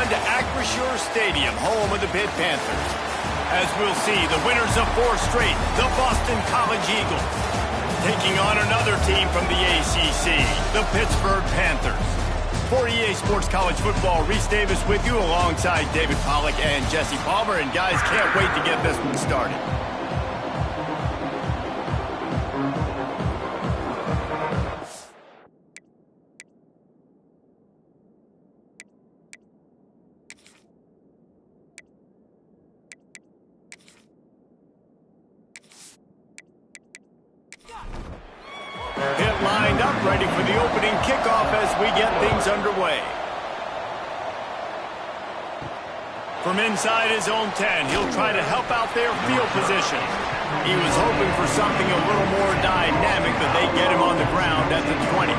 to Acrisure Stadium, home of the Pitt Panthers. As we'll see, the winners of 4 straight, the Boston College Eagles, taking on another team from the ACC, the Pittsburgh Panthers. For EA Sports College Football, Reese Davis with you alongside David Pollack and Jesse Palmer. And guys, can't wait to get this one started. Lined up, ready for the opening kickoff as we get things underway. From inside his own 10, he'll try to help out their field position. He was hoping for something a little more dynamic, but they get him on the ground at the 20.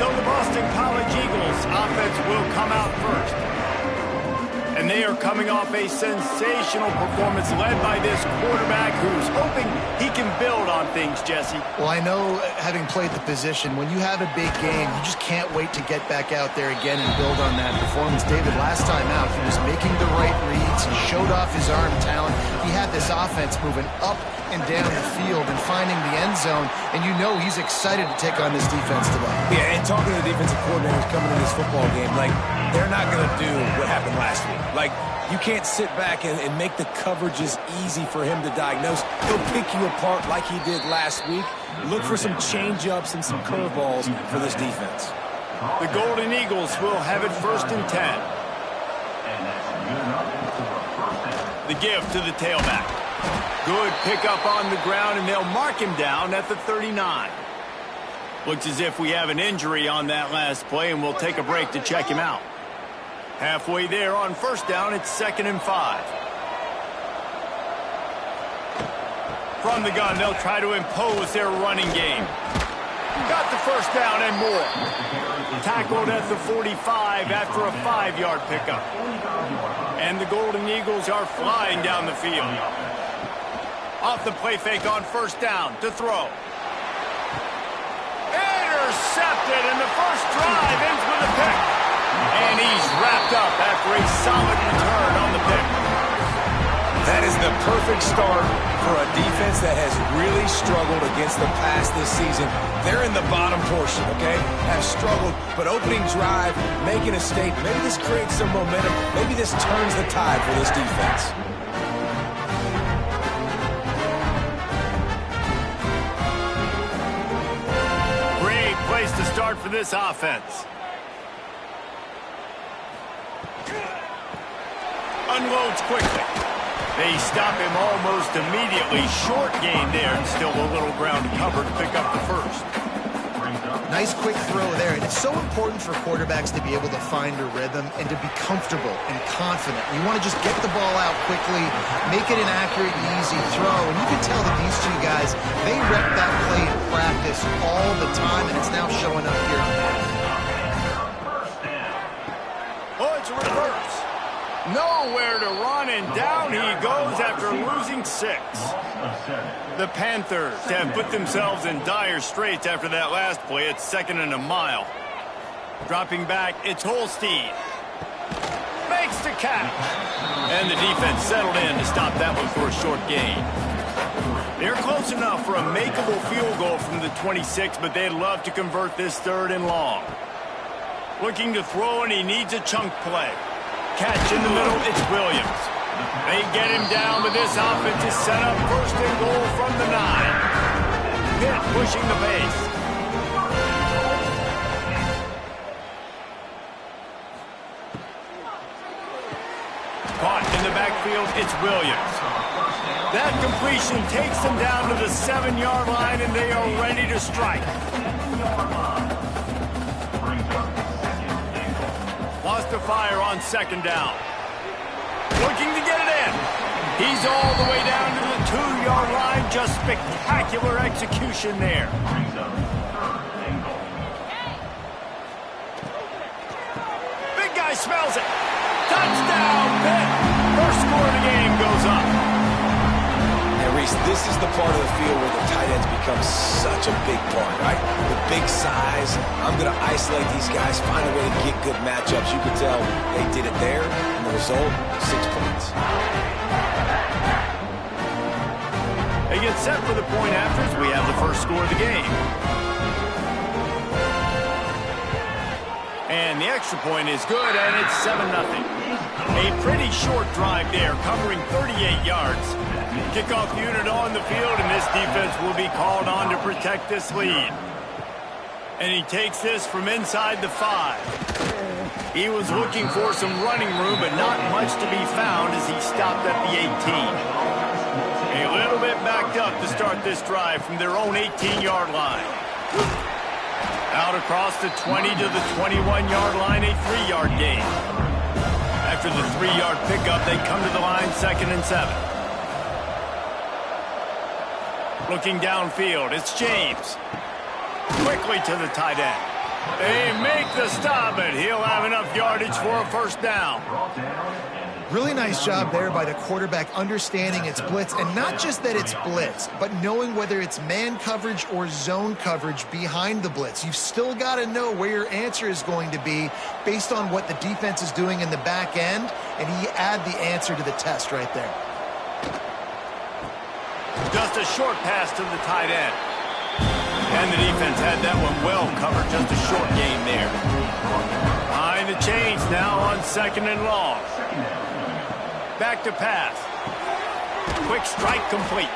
So the Boston College Eagles offense will come out first. And they are coming off a sensational performance led by this quarterback who's hoping he can build on things, Jesse. Well, I know, having played the position, when you have a big game, you just can't wait to get back out there again and build on that performance. David, last time out, he was making the right reads. He showed off his arm talent. He had this offense moving up and down the field and finding the end zone, and you know he's excited to take on this defense today. Yeah, and talking to the defensive coordinators coming in this football game, like, they're not going to do what happened last week. Like, you can't sit back and make the coverages easy for him to diagnose. He'll pick you apart like he did last week. Look for some change-ups and some curveballs for this defense. The Golden Eagles will have it 1st and 10. The give to the tailback. Good pickup on the ground, and they'll mark him down at the 39. Looks as if we have an injury on that last play, and we'll take a break to check him out. Halfway there on 1st down, it's 2nd and 5. From the gun, they'll try to impose their running game. Got the 1st down and more. Tackled at the 45 after a 5-yard pickup. And the Golden Eagles are flying down the field. Off the play fake on 1st down to throw. Intercepted, and the first drive ends with a pick. And he's wrapped up after a solid return on the pick. That is the perfect start for a defense that has really struggled against the pass this season. They're in the bottom portion, okay? Have struggled, but opening drive, making a statement. Maybe this creates some momentum. Maybe this turns the tide for this defense. Great place to start for this offense. Unloads quickly. They stop him almost immediately. Short gain there, and still a little ground to cover to pick up the 1st. Nice quick throw there, and it's so important for quarterbacks to be able to find a rhythm and to be comfortable and confident. You want to just get the ball out quickly, make it an accurate, easy throw, and you can tell that these two guys, they rep that play in practice all the time, and it's now showing up here on that. Oh, it's a reverse. Nowhere to run, and down he goes after losing 6. The Panthers have put themselves in dire straits after that last play. It's 2nd and a mile. Dropping back, it's Holstein. Makes the catch. And the defense settled in to stop that one for a short gain. They're close enough for a makeable field goal from the 26, but they'd love to convert this 3rd and long. Looking to throw, and he needs a chunk play. Catch in the middle, it's Williams. They get him down, but this offense is set up 1st and goal from the 9. Pitt pushing the base. Caught in the backfield, it's Williams. That completion takes them down to the 7-yard line, and they are ready to strike. Lost a fire on 2nd down. Looking to get it in. He's all the way down to the 2-yard line. Just spectacular execution there. Big guy smells it. Touchdown, Pitt. First score of the game goes up. And Reese, This is the part of the field where the tight ends become such a big part, right? The big size. I'm going to isolate these guys, find a way to get good matchups. You can tell they did it there, and the result, 6 points. They get set for the point afters. We have the first score of the game. And the extra point is good, and it's 7-0. A pretty short drive there, covering 38 yards. Kickoff unit on the field, and this defense will be called on to protect this lead. And he takes this from inside the 5. He was looking for some running room, but not much to be found as he stopped at the 18. A little bit backed up to start this drive from their own 18-yard line. Out across the 20 to the 21-yard line, a 3-yard gain. After the 3-yard pickup, they come to the line 2nd and 7. Looking downfield, it's James. Quickly to the tight end. They make the stop, and he'll have enough yardage for a first down. Really nice job there by the quarterback understanding it's blitz, and not just that it's blitz, but knowing whether it's man coverage or zone coverage behind the blitz. You've still got to know where your answer is going to be based on what the defense is doing in the back end, and he add the answer to the test right there. Just a short pass to the tight end. And the defense had that one well covered, just a short gain there. Behind the chains now on 2nd and long. Back to pass. Quick strike complete.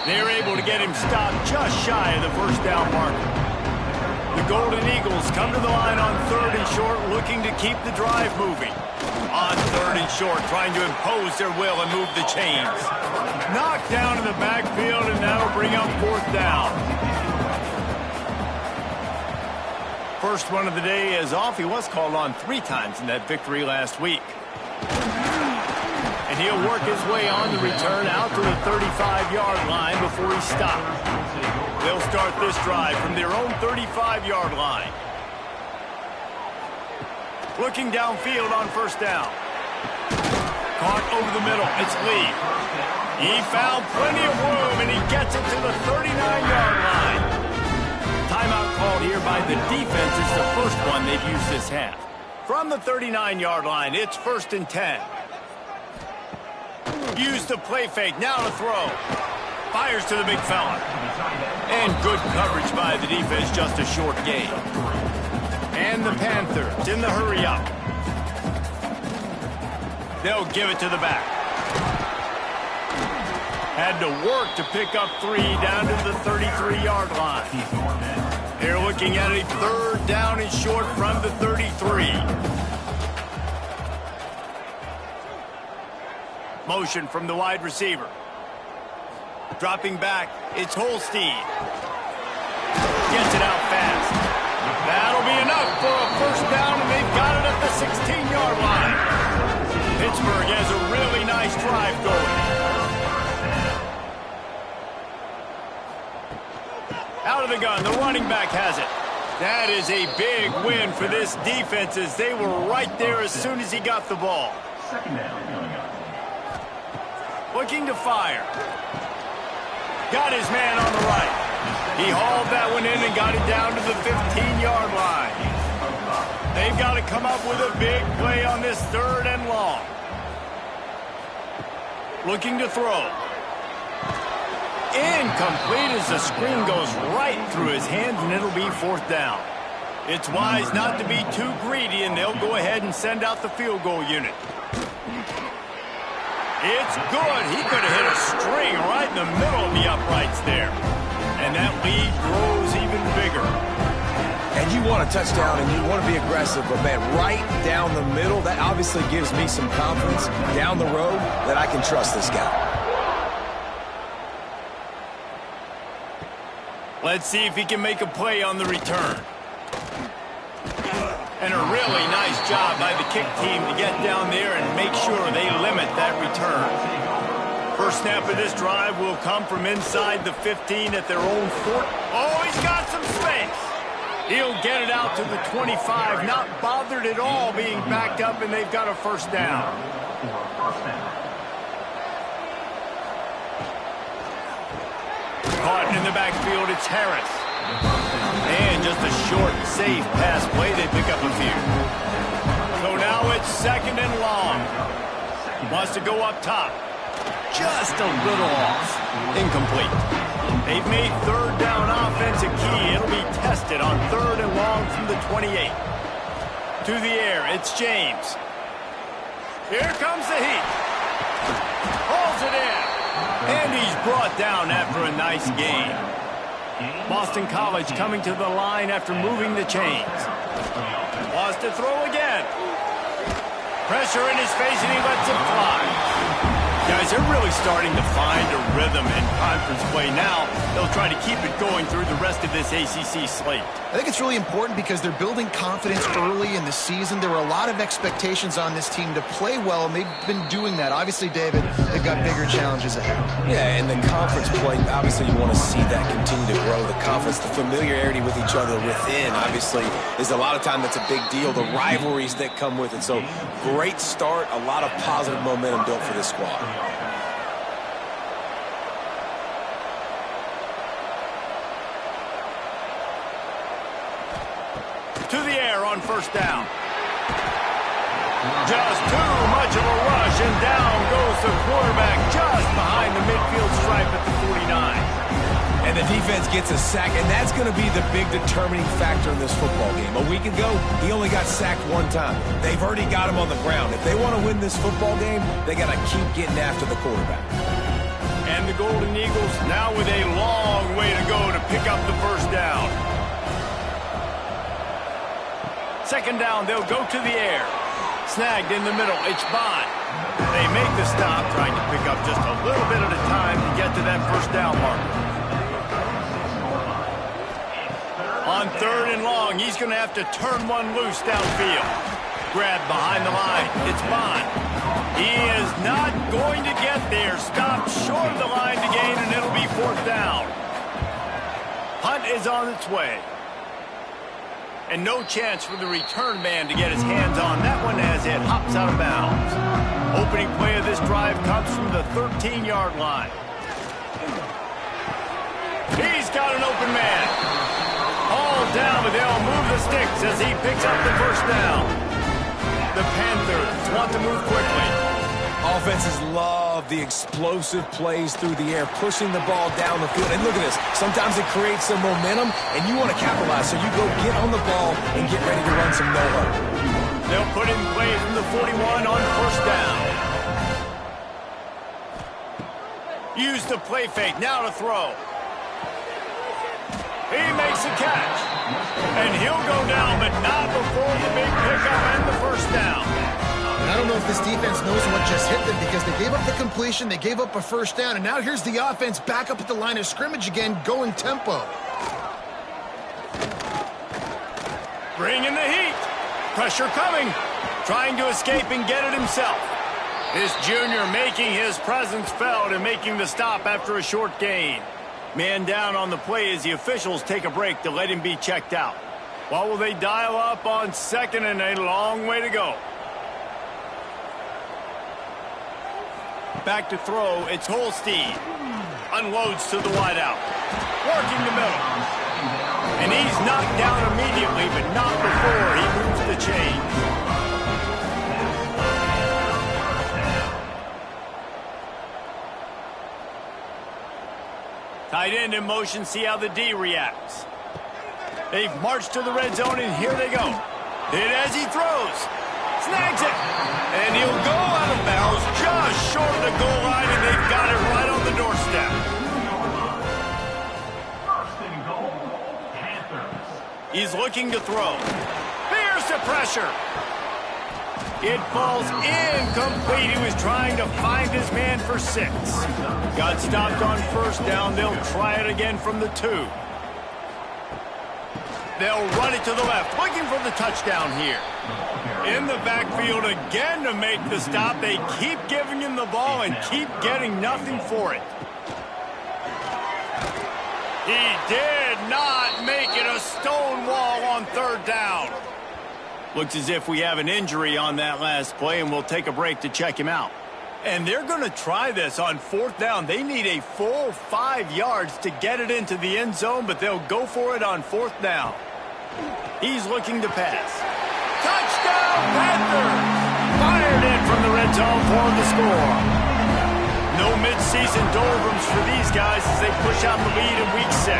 They're able to get him stopped just shy of the first down marker. The Golden Eagles come to the line on 3rd and short, looking to keep the drive moving. On 3rd and short, trying to impose their will and move the chains. Knocked down in the backfield, and that'll bring up 4th down. First one of the day is off. He was called on 3 times in that victory last week. And he'll work his way on the return out to the 35-yard line before he stops. They'll start this drive from their own 35-yard line. Looking downfield on 1st down. Caught over the middle. It's Lee. He found plenty of room, and he gets it to the 39-yard line. Timeout called here by the defense. It's the first one they've used this half. From the 39-yard line, it's 1st and 10. Used the play fake, now to throw. Fires to the big fella. And good coverage by the defense, just a short gain. And the Panthers in the hurry up. They'll give it to the back. Had to work to pick up 3 down to the 33-yard line. They're looking at a 3rd down and short from the 33. Motion from the wide receiver. Dropping back, it's Holstein. Gets it out fast. That'll be enough for a first down, and they've got it at the 16-yard line. Pittsburgh has a really nice drive going. Out of the gun, the running back has it. That is a big win for this defense as they were right there as soon as he got the ball. Looking to fire. Got his man on the right. He hauled that one in and got it down to the 15-yard line. They've got to come up with a big play on this 3rd and long. Looking to throw. Incomplete as the screen goes right through his hands, and it'll be 4th down. It's wise not to be too greedy, and they'll go ahead and send out the field goal unit. It's good. He could have hit a string right in the middle of the uprights there. And that lead grows even bigger. And you want a touchdown, and you want to be aggressive, but, man, right down the middle, that obviously gives me some confidence down the road that I can trust this guy. Let's see if he can make a play on the return. And a really nice job by the kick team to get down there and make sure they limit that return. First snap of this drive will come from inside the 15 at their own 4. Oh, he's got some space. He'll get it out to the 25, not bothered at all being backed up, and they've got a first down. Caught in the backfield, it's Harris. And just a short, safe pass play. They pick up a few. So now it's 2nd and long. Wants to go up top. Just a little off. Incomplete. They've made 3rd down offense a key. It'll be tested on 3rd and long from the 28. To the air, it's James. Here comes the heat. Hauls it in. And he's brought down after a nice gain. Boston College coming to the line after moving the chains. Wants to throw again. Pressure in his face, and he lets it fly. Guys, they're really starting to find a rhythm in conference play now. They'll try to keep it going through the rest of this ACC slate. I think it's really important because they're building confidence early in the season. There were a lot of expectations on this team to play well, and they've been doing that. Obviously, David, they've got bigger challenges ahead. Yeah, and the conference play, obviously you want to see that continue to grow. The conference, the familiarity with each other within, obviously, is a lot of time that's a big deal. The rivalries that come with it. So, great start, a lot of positive momentum built for this squad. To the air on 1st down. Just too much of a rush, and down goes the quarterback just behind the midfield stripe at the 49. And the defense gets a sack, and that's going to be the big determining factor in this football game. A week ago, he only got sacked 1 time. They've already got him on the ground. If they want to win this football game, they got to keep getting after the quarterback. And the Golden Eagles now with a long way to go to pick up the 1st down. 2nd down, they'll go to the air. Snagged in the middle, it's Bond. They make the stop, trying to pick up just a little bit at a time to get to that 1st down marker. On 3rd and long, he's going to have to turn one loose downfield. Grabbed behind the line, it's Bond. He is not going to get there. Stopped short of the line to gain, and it'll be 4th down. Hunt is on its way. And no chance for the return man to get his hands on that one as it hops out of bounds. Opening play of this drive comes from the 13-yard line. He's got an open man. All down, but they'll move the sticks as he picks up the 1st down. The Panthers want to move quickly. Offenses love the explosive plays through the air, pushing the ball down the field. And look at this. Sometimes it creates some momentum, and you want to capitalize. So you go get on the ball and get ready to run some no-huddle. They'll put in play from the 41 on 1st down. Use the play fake. Now to throw. He makes the catch. And he'll go down, but not before the big pickup and the 1st down. I don't know if this defense knows what just hit them because they gave up the completion, they gave up a 1st down, and now here's the offense back up at the line of scrimmage again, going tempo. Bring in the heat. Pressure coming. Trying to escape and get it himself. This junior making his presence felt and making the stop after a short gain. Man down on the play as the officials take a break to let him be checked out. What will they dial up on 2nd and a long way to go? Back to throw, it's Holstein. Unloads to the wideout. Working the middle. And he's knocked down immediately, but not before he moves the chain. Tight end in motion, see how the D reacts. They've marched to the red zone, and here they go. Hit as he throws. Snags it. And he'll go out of bounds just short of the goal line, and they've got it right on the doorstep. 1st and goal, Panthers. He's looking to throw. Here's the pressure. It falls incomplete. He was trying to find his man for 6. Got stopped on 1st down. They'll try it again from the 2. They'll run it to the left, looking for the touchdown here. In the backfield again to make the stop. They keep giving him the ball and keep getting nothing for it. He did not make it a stone wall on 3rd down. Looks as if we have an injury on that last play, and we'll take a break to check him out. And they're going to try this on 4th down. They need a full 5 yards to get it into the end zone, but they'll go for it on 4th down. He's looking to pass. Touchdown, Panthers! Fired in from the red zone for the score. No midseason doldrums for these guys as they push out the lead in Week 6.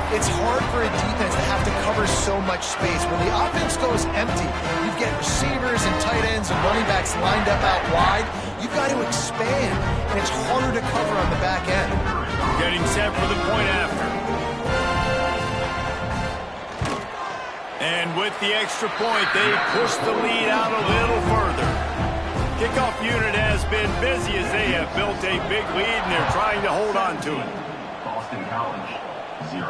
It's hard for a defense to have to cover so much space. When the offense goes empty, you get receivers and tight ends and running backs lined up out wide. You've got to expand, and it's harder to cover on the back end. Getting set for the point after. And with the extra point, they push the lead out a little further. Kickoff unit has been busy as they have built a big lead, and they're trying to hold on to it. Boston College, 0.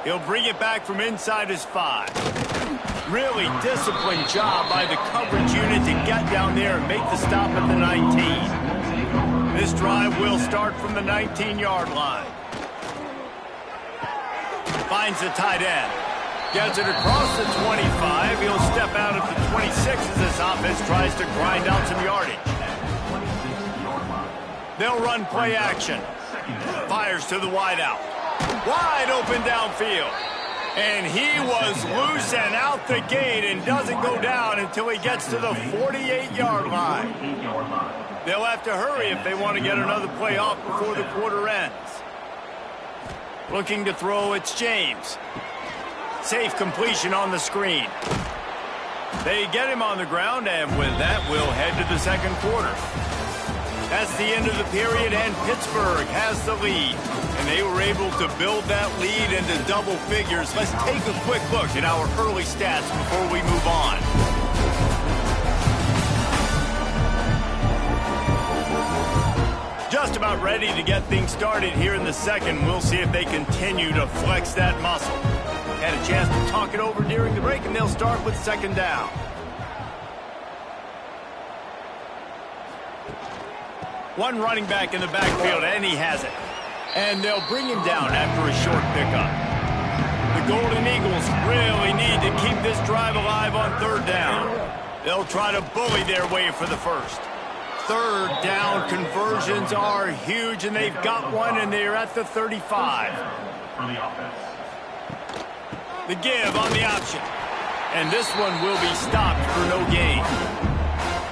He'll bring it back from inside his 5. Really disciplined job by the coverage unit to get down there and make the stop at the 19. This drive will start from the 19-yard line. Finds the tight end. Gets it across the 25. He'll step out at the 26 as this offense tries to grind out some yardage. They'll run play action. Fires to the wideout. Wide open downfield. And he was loose and out the gate and doesn't go down until he gets to the 48-yard line. They'll have to hurry if they want to get another play off before the quarter ends. Looking to throw, it's James. Safe completion on the screen. They get him on the ground, and with that, we'll head to the second quarter. That's the end of the period, and Pittsburgh has the lead. And they were able to build that lead into double figures. Let's take a quick look at our early stats before we move on. Just about ready to get things started here in the second. We'll see if they continue to flex that muscle. Had a chance to talk it over during the break, and they'll start with 2nd down. One running back in the backfield, and he has it. And they'll bring him down after a short pickup. The Golden Eagles really need to keep this drive alive on 3rd down. They'll try to bully their way for the first. 3rd down conversions are huge, and they've got one, and they're at the 35. For the offense. The give on the option. And this one will be stopped for no gain.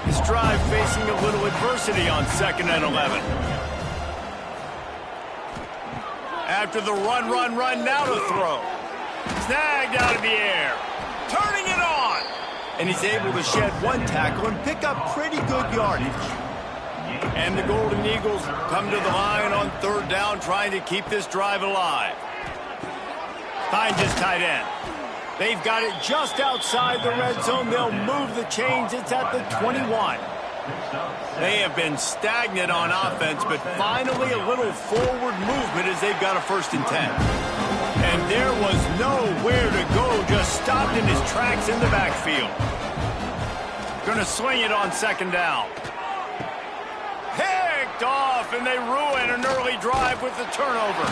This drive facing a little adversity on 2nd and 11. After the run, now to throw. Snagged out of the air. Turning it on. And he's able to shed one tackle and pick up pretty good yardage. And the Golden Eagles come to the line on 3rd down, trying to keep this drive alive. Finds his tight end. They've got it just outside the red zone. They'll move the chains. It's at the 21. They have been stagnant on offense, but finally a little forward movement as they've got a 1st and 10. And there was nowhere to go, just stopped in his tracks in the backfield. Gonna swing it on 2nd down. Picked off, and they ruin an early drive with the turnover.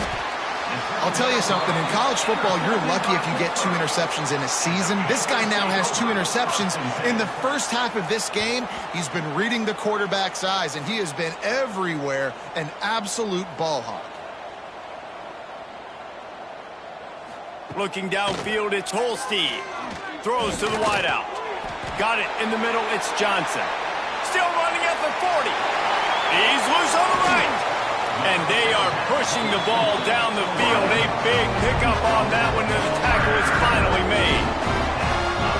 I'll tell you something, in college football, you're lucky if you get 2 interceptions in a season. This guy now has 2 interceptions. In the first half of this game, he's been reading the quarterback's eyes, and he has been everywhere, an absolute ball hawk. Looking downfield, it's Holstein. Throws to the wideout. Got it in the middle, it's Johnson. Still running at the 40. He's loose on the right. And they are pushing the ball down the field. A big pickup on that one, and the tackle is finally made.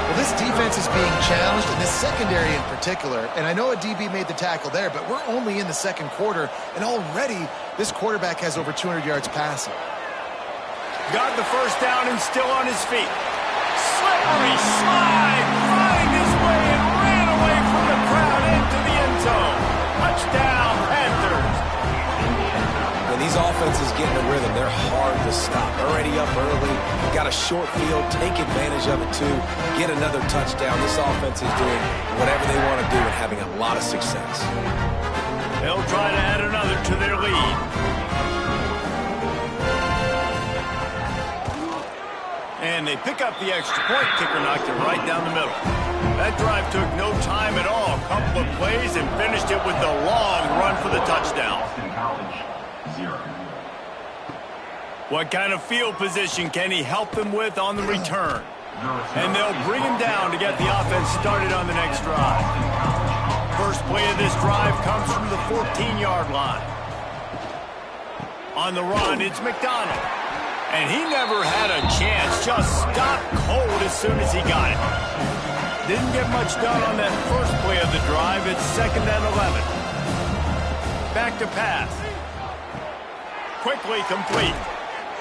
Well, this defense is being challenged, and this secondary in particular. And I know a DB made the tackle there, but we're only in the second quarter, and already this quarterback has over 200 yards passing. Got the 1st down and still on his feet. Slippery slide, find his way and ran away from the crowd into the end zone. Touchdown, Panthers. When these offenses get in a rhythm, they're hard to stop. Already up early, got a short field, take advantage of it too, get another touchdown. This offense is doing whatever they want to do and having a lot of success. They'll try to add another to their lead. And they pick up the extra point. Kicker knocked it right down the middle. That drive took no time at all. A couple of plays and finished it with the long run for the touchdown. Boston College, 0. What kind of field position can he help them with on the return? And they'll bring him down to get the offense started on the next drive. First play of this drive comes from the 14-yard line. On the run, it's McDonald. And he never had a chance. Just stopped cold as soon as he got it. Didn't get much done on that first play of the drive. It's 2nd and 11. Back to pass. Quickly complete.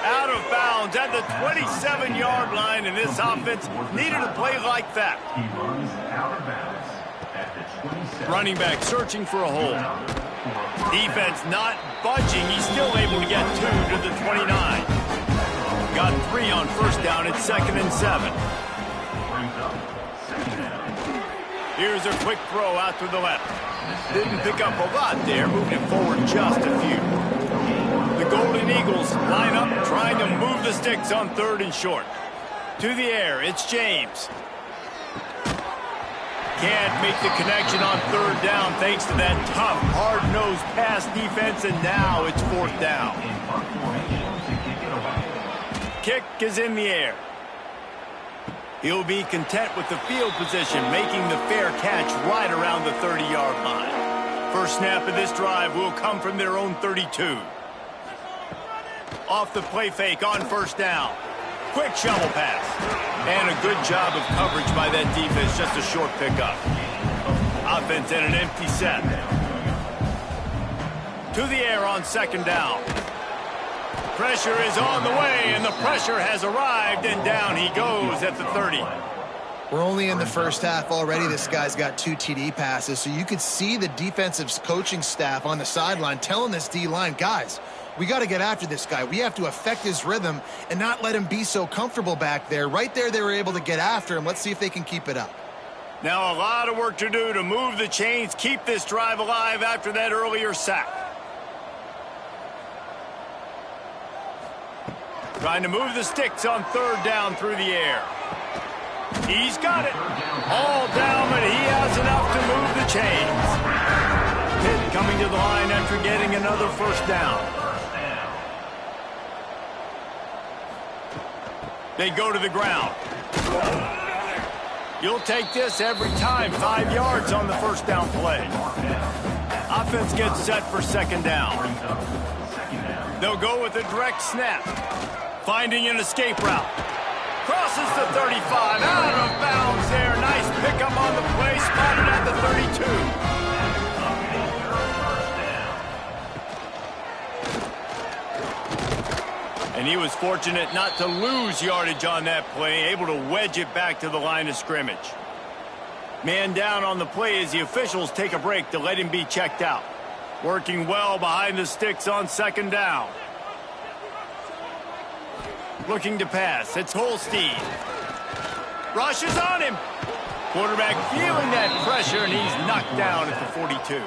Out of bounds at the 27-yard line, and this offense needed a play like that. He runs out of bounds at the 27. Running back searching for a hole. Defense not budging. He's still able to get 2 to the 29. Got 3 on first down. It's 2nd and 7. Here's a quick throw out to the left. Didn't pick up a lot there, moving it forward just a few. The Golden Eagles line up, trying to move the sticks on 3rd and short. To the air, it's James. Can't make the connection on 3rd down thanks to that tough, hard-nosed pass defense, and now it's 4th down. Kick is in the air. He'll be content with the field position, making the fair catch right around the 30-yard line. First snap of this drive will come from their own 32. Off the play fake on first down. Quick shovel pass. And a good job of coverage by that defense, just a short pickup. Offense in an empty set. To the air on 2nd down. Pressure is on the way, and the pressure has arrived, and down he goes at the 30. We're only in the first half already. This guy's got 2 TD passes, so you could see the defensive coaching staff on the sideline telling this D-line, guys, we got to get after this guy. We have to affect his rhythm and not let him be so comfortable back there. Right there, they were able to get after him. Let's see if they can keep it up. Now a lot of work to do to move the chains, keep this drive alive after that earlier sack. Trying to move the sticks on 3rd down through the air. He's got it. All down, but he has enough to move the chains. Pitt coming to the line after getting another first down. They go to the ground. You'll take this every time. 5 yards on the first down play. Offense gets set for 2nd down. They'll go with a direct snap. Finding an escape route. Crosses the 35. Out of bounds there. Nice pickup on the play. Spotted at the 32. And he was fortunate not to lose yardage on that play, able to wedge it back to the line of scrimmage. Man down on the play as the officials take a break to let him be checked out. Working well behind the sticks on 2nd down. Looking to pass. It's Holstein. Rushes on him. Quarterback feeling that pressure, and he's knocked down at the 42.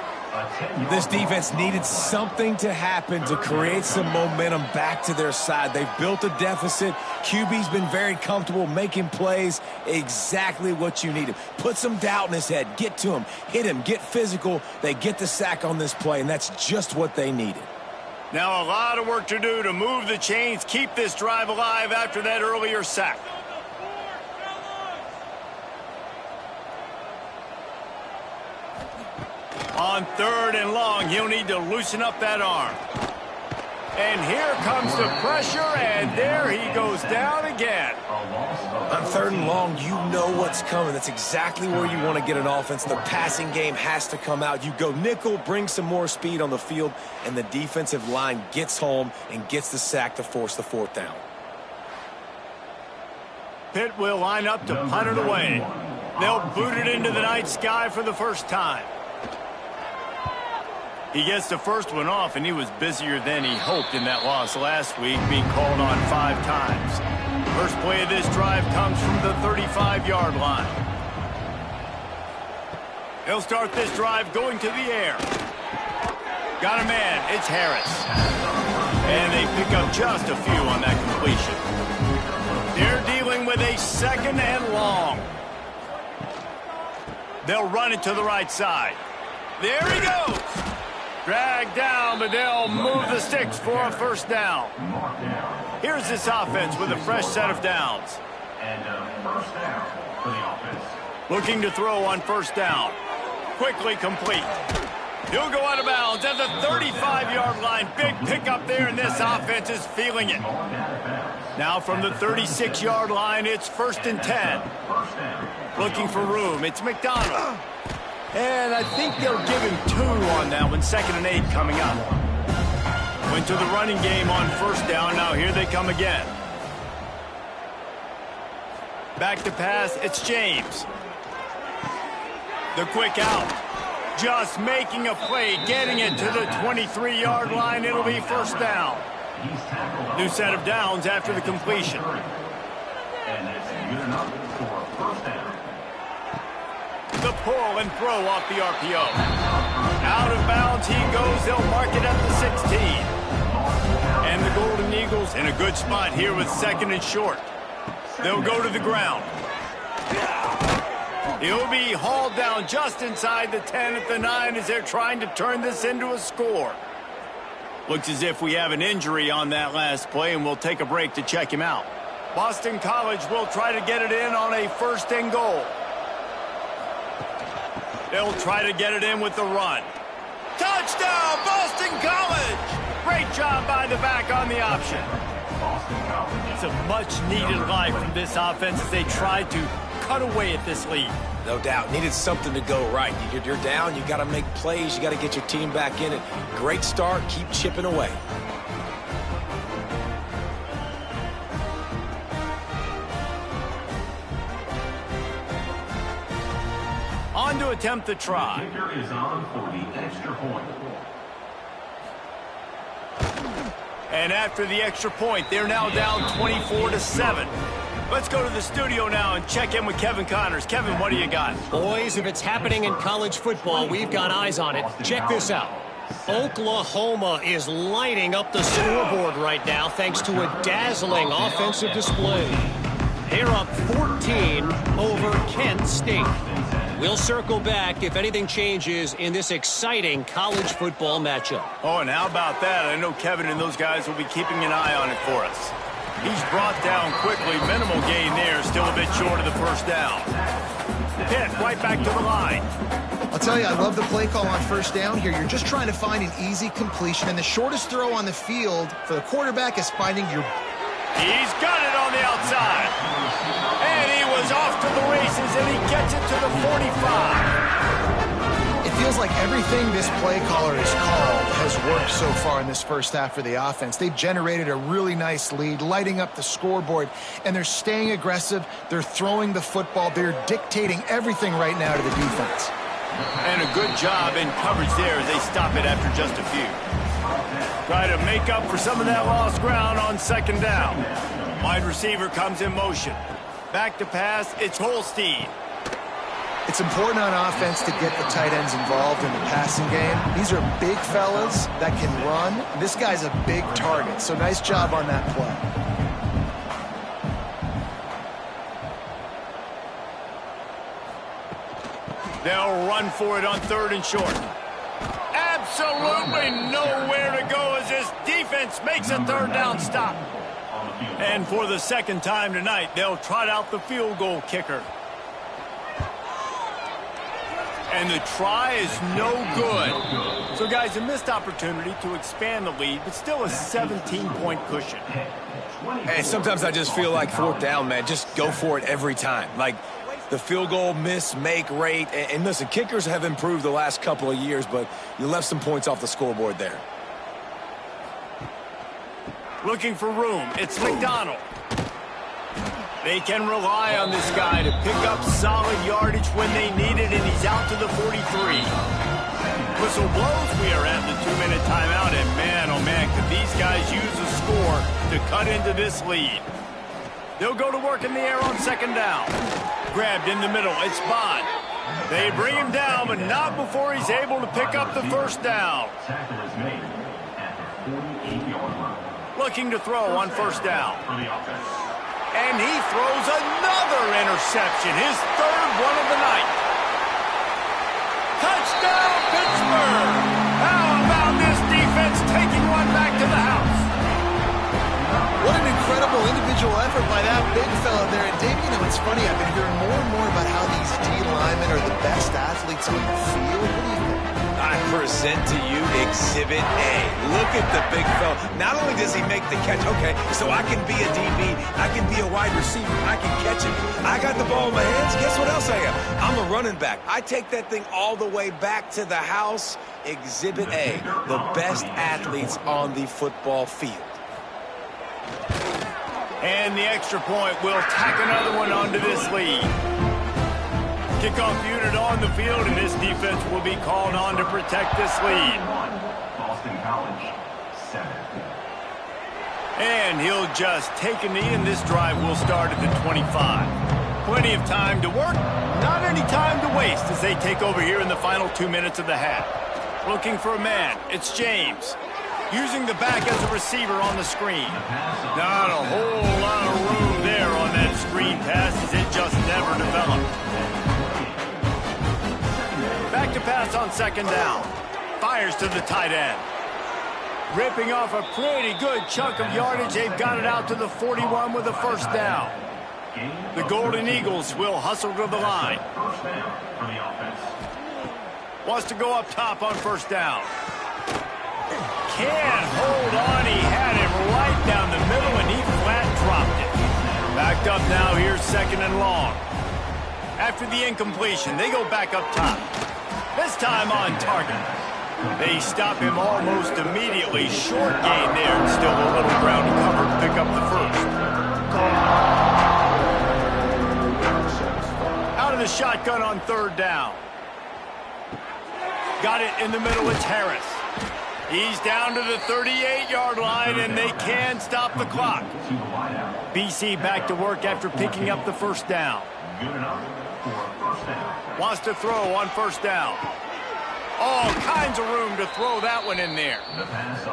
This defense needed something to happen to create some momentum back to their side. They've built a deficit. QB's been very comfortable making plays. Exactly what you needed. Put some doubt in his head. Get to him. Hit him. Get physical. They get the sack on this play, and that's just what they needed. Now a lot of work to do to move the chains, keep this drive alive after that earlier sack. On 3rd and long, he'll need to loosen up that arm. And here comes the pressure, and there he goes down again. On 3rd and long, you know what's coming. That's exactly where you want to get an offense. The passing game has to come out. You go nickel, bring some more speed on the field, and the defensive line gets home and gets the sack to force the 4th down. Pitt will line up to punt it away. They'll boot it into the night sky for the first time. He gets the first one off, and he was busier than he hoped in that loss last week, being called on 5 times. First play of this drive comes from the 35-yard line. He'll start this drive going to the air. Got a man. It's Harris. And they pick up just a few on that completion. They're dealing with a 2nd and long. They'll run it to the right side. There he goes. Dragged down, but they'll move the sticks for a first down. Here's this offense with a fresh set of downs. And first down for the offense. Looking to throw on first down. Quickly complete. He'll go out of bounds at the 35-yard line. Big pickup there, and this offense is feeling it. Now from the 36-yard line, it's 1st and 10. Looking for room. It's McDonald. And I think they'll give him 2 on that one. 2nd and 8 coming up. Went to the running game on first down. Now here they come again. Back to pass. It's James. The quick out. Just making a play, getting it to the 23-yard line. It'll be first down. New set of downs after the completion. And it's good enough for a first down. The pull and throw off the RPO. Out of bounds he goes. They'll mark it at the 16. And the Golden Eagles in a good spot here with 2nd and short. They'll go to the ground. He'll be hauled down just inside the 10 at the 9 as they're trying to turn this into a score. Looks as if we have an injury on that last play, and we'll take a break to check him out. Boston College will try to get it in on a 1st and goal. They'll try to get it in with the run. Touchdown, Boston College! Great job by the back on the option. It's a much-needed life from this offense as they try to cut away at this lead. No doubt. Needed something to go right. You're down. You got to make plays. You got to get your team back in it. Great start. Keep chipping away. On to attempt the try. The kicker is on for the extra point. And after the extra point, they're now down 24-7. Let's go to the studio now and check in with Kevin Connors. Kevin, what do you got? Boys, if it's happening in college football, we've got eyes on it. Check this out. Oklahoma is lighting up the scoreboard right now thanks to a dazzling offensive display. They're up 14 over Kent State. We'll circle back if anything changes in this exciting college football matchup. Oh, and how about that? I know Kevin and those guys will be keeping an eye on it for us. He's brought down quickly. Minimal gain there. Still a bit short of the first down. Pitt right back to the line. I'll tell you, I love the play call on first down here. You're just trying to find an easy completion, and the shortest throw on the field for the quarterback is finding your... He's got it on the outside. And he was off to the races, and he gets it to the 45. It feels like everything this play caller has called has worked so far in this first half for the offense. They've generated a really nice lead, lighting up the scoreboard, and they're staying aggressive. They're throwing the football. They're dictating everything right now to the defense. And a good job in coverage there as they stop it after just a few. Try to make up for some of that lost ground on second down. Wide receiver comes in motion. Back to pass, it's Holstein. It's important on offense to get the tight ends involved in the passing game. These are big fellas that can run. This guy's a big target, so nice job on that play. They'll run for it on 3rd and short. Absolutely nowhere to go as this defense makes a 3rd down stop. And for the 2nd time tonight, they'll trot out the field goal kicker. And the try is no good. So, guys, a missed opportunity to expand the lead, but still a 17-point cushion. Hey, sometimes I just feel like 4th down, man. Just go for it every time. Like, the field goal miss-make rate. And listen, kickers have improved the last couple of years, but you left some points off the scoreboard there. Looking for room. It's McDonald. They can rely on this guy to pick up solid yardage when they need it, and he's out to the 43. Whistle blows. We are at the 2-minute timeout, and man, oh man, could these guys use a score to cut into this lead. They'll go to work in the air on 2nd down. Grabbed in the middle. It's Bond. They bring him down, but not before he's able to pick up the 1st down. Tackle is made at the 48-yard line. Looking to throw on 1st down. And he throws another interception, his 3rd one of the night. Touchdown, Pittsburgh! How about this defense taking one back to the house? What an incredible individual effort by that big fella there. And Dave, you know, it's funny, I've been hearing more and more about how these D linemen are the best athletes on the field. What do you think? I present to you Exhibit A. Look at the big fella. Not only does he make the catch, okay, so I can be a DB, I can be a wide receiver, I can catch it. I got the ball in my hands. Guess what else I am? I'm a running back. I take that thing all the way back to the house. Exhibit A, the best athletes on the football field. And the extra point will tack another one onto this lead. Kickoff unit on the field, and this defense will be called on to protect this lead. Boston College, 7. And he'll just take a knee, and this drive will start at the 25. Plenty of time to work, not any time to waste as they take over here in the final 2 minutes of the half. Looking for a man, it's James. Using the back as a receiver on the screen. Not a whole lot of room there on that screen pass as it just never developed. Back to pass on second down. Fires to the tight end. Ripping off a pretty good chunk of yardage. They've got it out to the 41 with a first down. The Golden Eagles will hustle to the line. Wants to go up top on first down. Can't hold on. He had him right down the middle, and he flat dropped it. Backed up now. Here's second and long. After the incompletion, they go back up top. This time on target. They stop him almost immediately. Short gain there, and still a little ground to cover to pick up the first. Out of the shotgun on third down. Got it in the middle. It's Harris. He's down to the 38-yard line, and they can stop the clock. BC back to work after picking up the first down. Wants to throw on first down. All kinds of room to throw that one in there.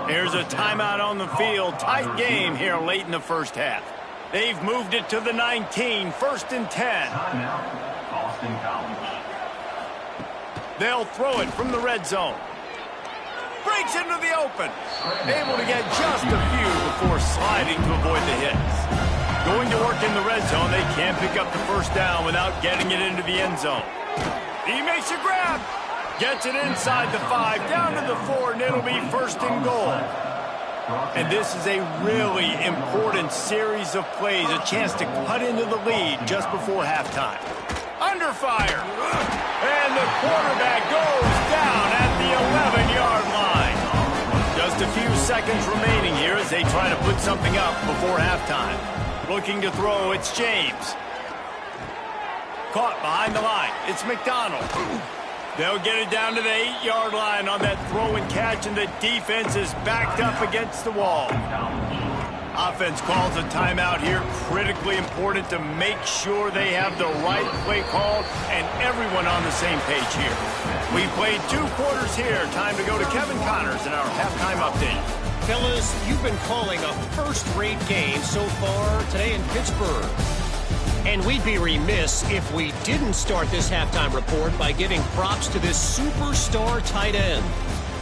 Here's a timeout on the field. Tight game here late in the first half. They've moved it to the 19, first and 10. They'll throw it from the red zone. Breaks into the open. Able to get just a few before sliding to avoid the hits. Going to work in the red zone. They can't pick up the first down without getting it into the end zone. He makes a grab. Gets it inside the 5, down to the 4, and it'll be first and goal. And this is a really important series of plays. A chance to cut into the lead just before halftime. Under fire. And the quarterback goes down at the 11-yard line. Just a few seconds remaining here as they try to put something up before halftime. Looking to throw, it's James. Caught behind the line. It's McDonald. They'll get it down to the 8-yard line on that throw and catch, and the defense is backed up against the wall. Offense calls a timeout here. Critically important to make sure they have the right play called and everyone on the same page here. We played 2 quarters here. Time to go to Kevin Connors in our halftime update. Fellas, you've been calling a first-rate game so far today in Pittsburgh. And we'd be remiss if we didn't start this halftime report by giving props to this superstar tight end.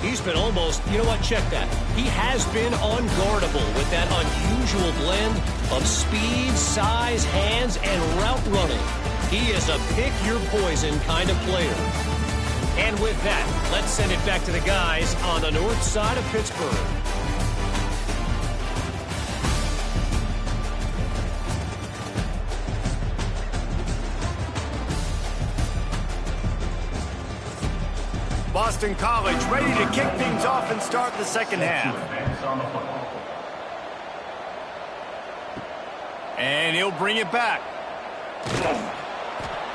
He's been almost, you know what, check that. He has been unguardable with that unusual blend of speed, size, hands, and route running. He is a pick-your-poison kind of player. And with that, let's send it back to the guys on the north side of Pittsburgh. Boston College ready to kick things off and start the second half. And he'll bring it back.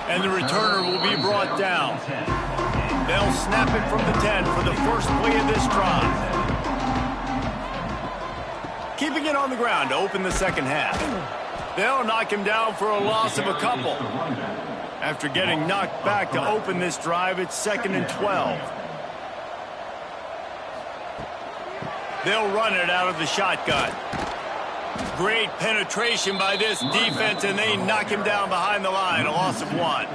And the returner will be brought down. They'll snap it from the 10 for the first play of this drive. Keeping it on the ground to open the second half. They'll knock him down for a loss of a couple. After getting knocked back to open this drive, it's 2nd and 12. They'll run it out of the shotgun. Great penetration by this defense, and they knock him down behind the line, a loss of 1.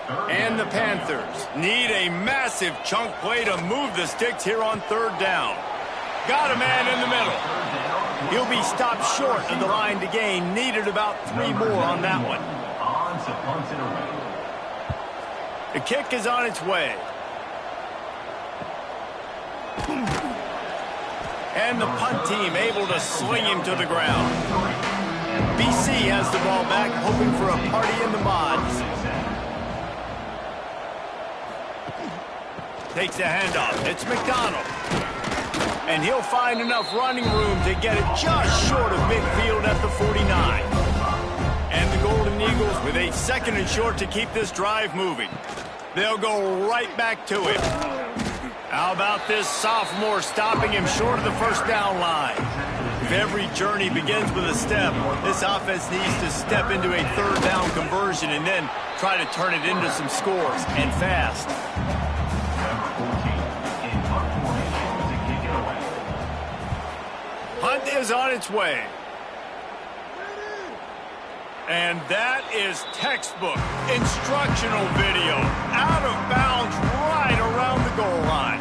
And the Panthers need a massive chunk play to move the sticks here on third down. Got a man in the middle. He'll be stopped short of the line to gain. Needed about 3 more on that one. The kick is on its way. And the punt team able to sling him to the ground. BC has the ball back, hoping for a party in the mods. Takes the handoff. It's McDonald. And he'll find enough running room to get it just short of midfield at the 49. And the Golden Eagles with a 2nd and short to keep this drive moving. They'll go right back to him. How about this sophomore stopping him short of the first down line? If every journey begins with a step, this offense needs to step into a third down conversion and then try to turn it into some scores, and fast. Hunt is on its way. And that is textbook instructional video. Out of bounds right around the goal line.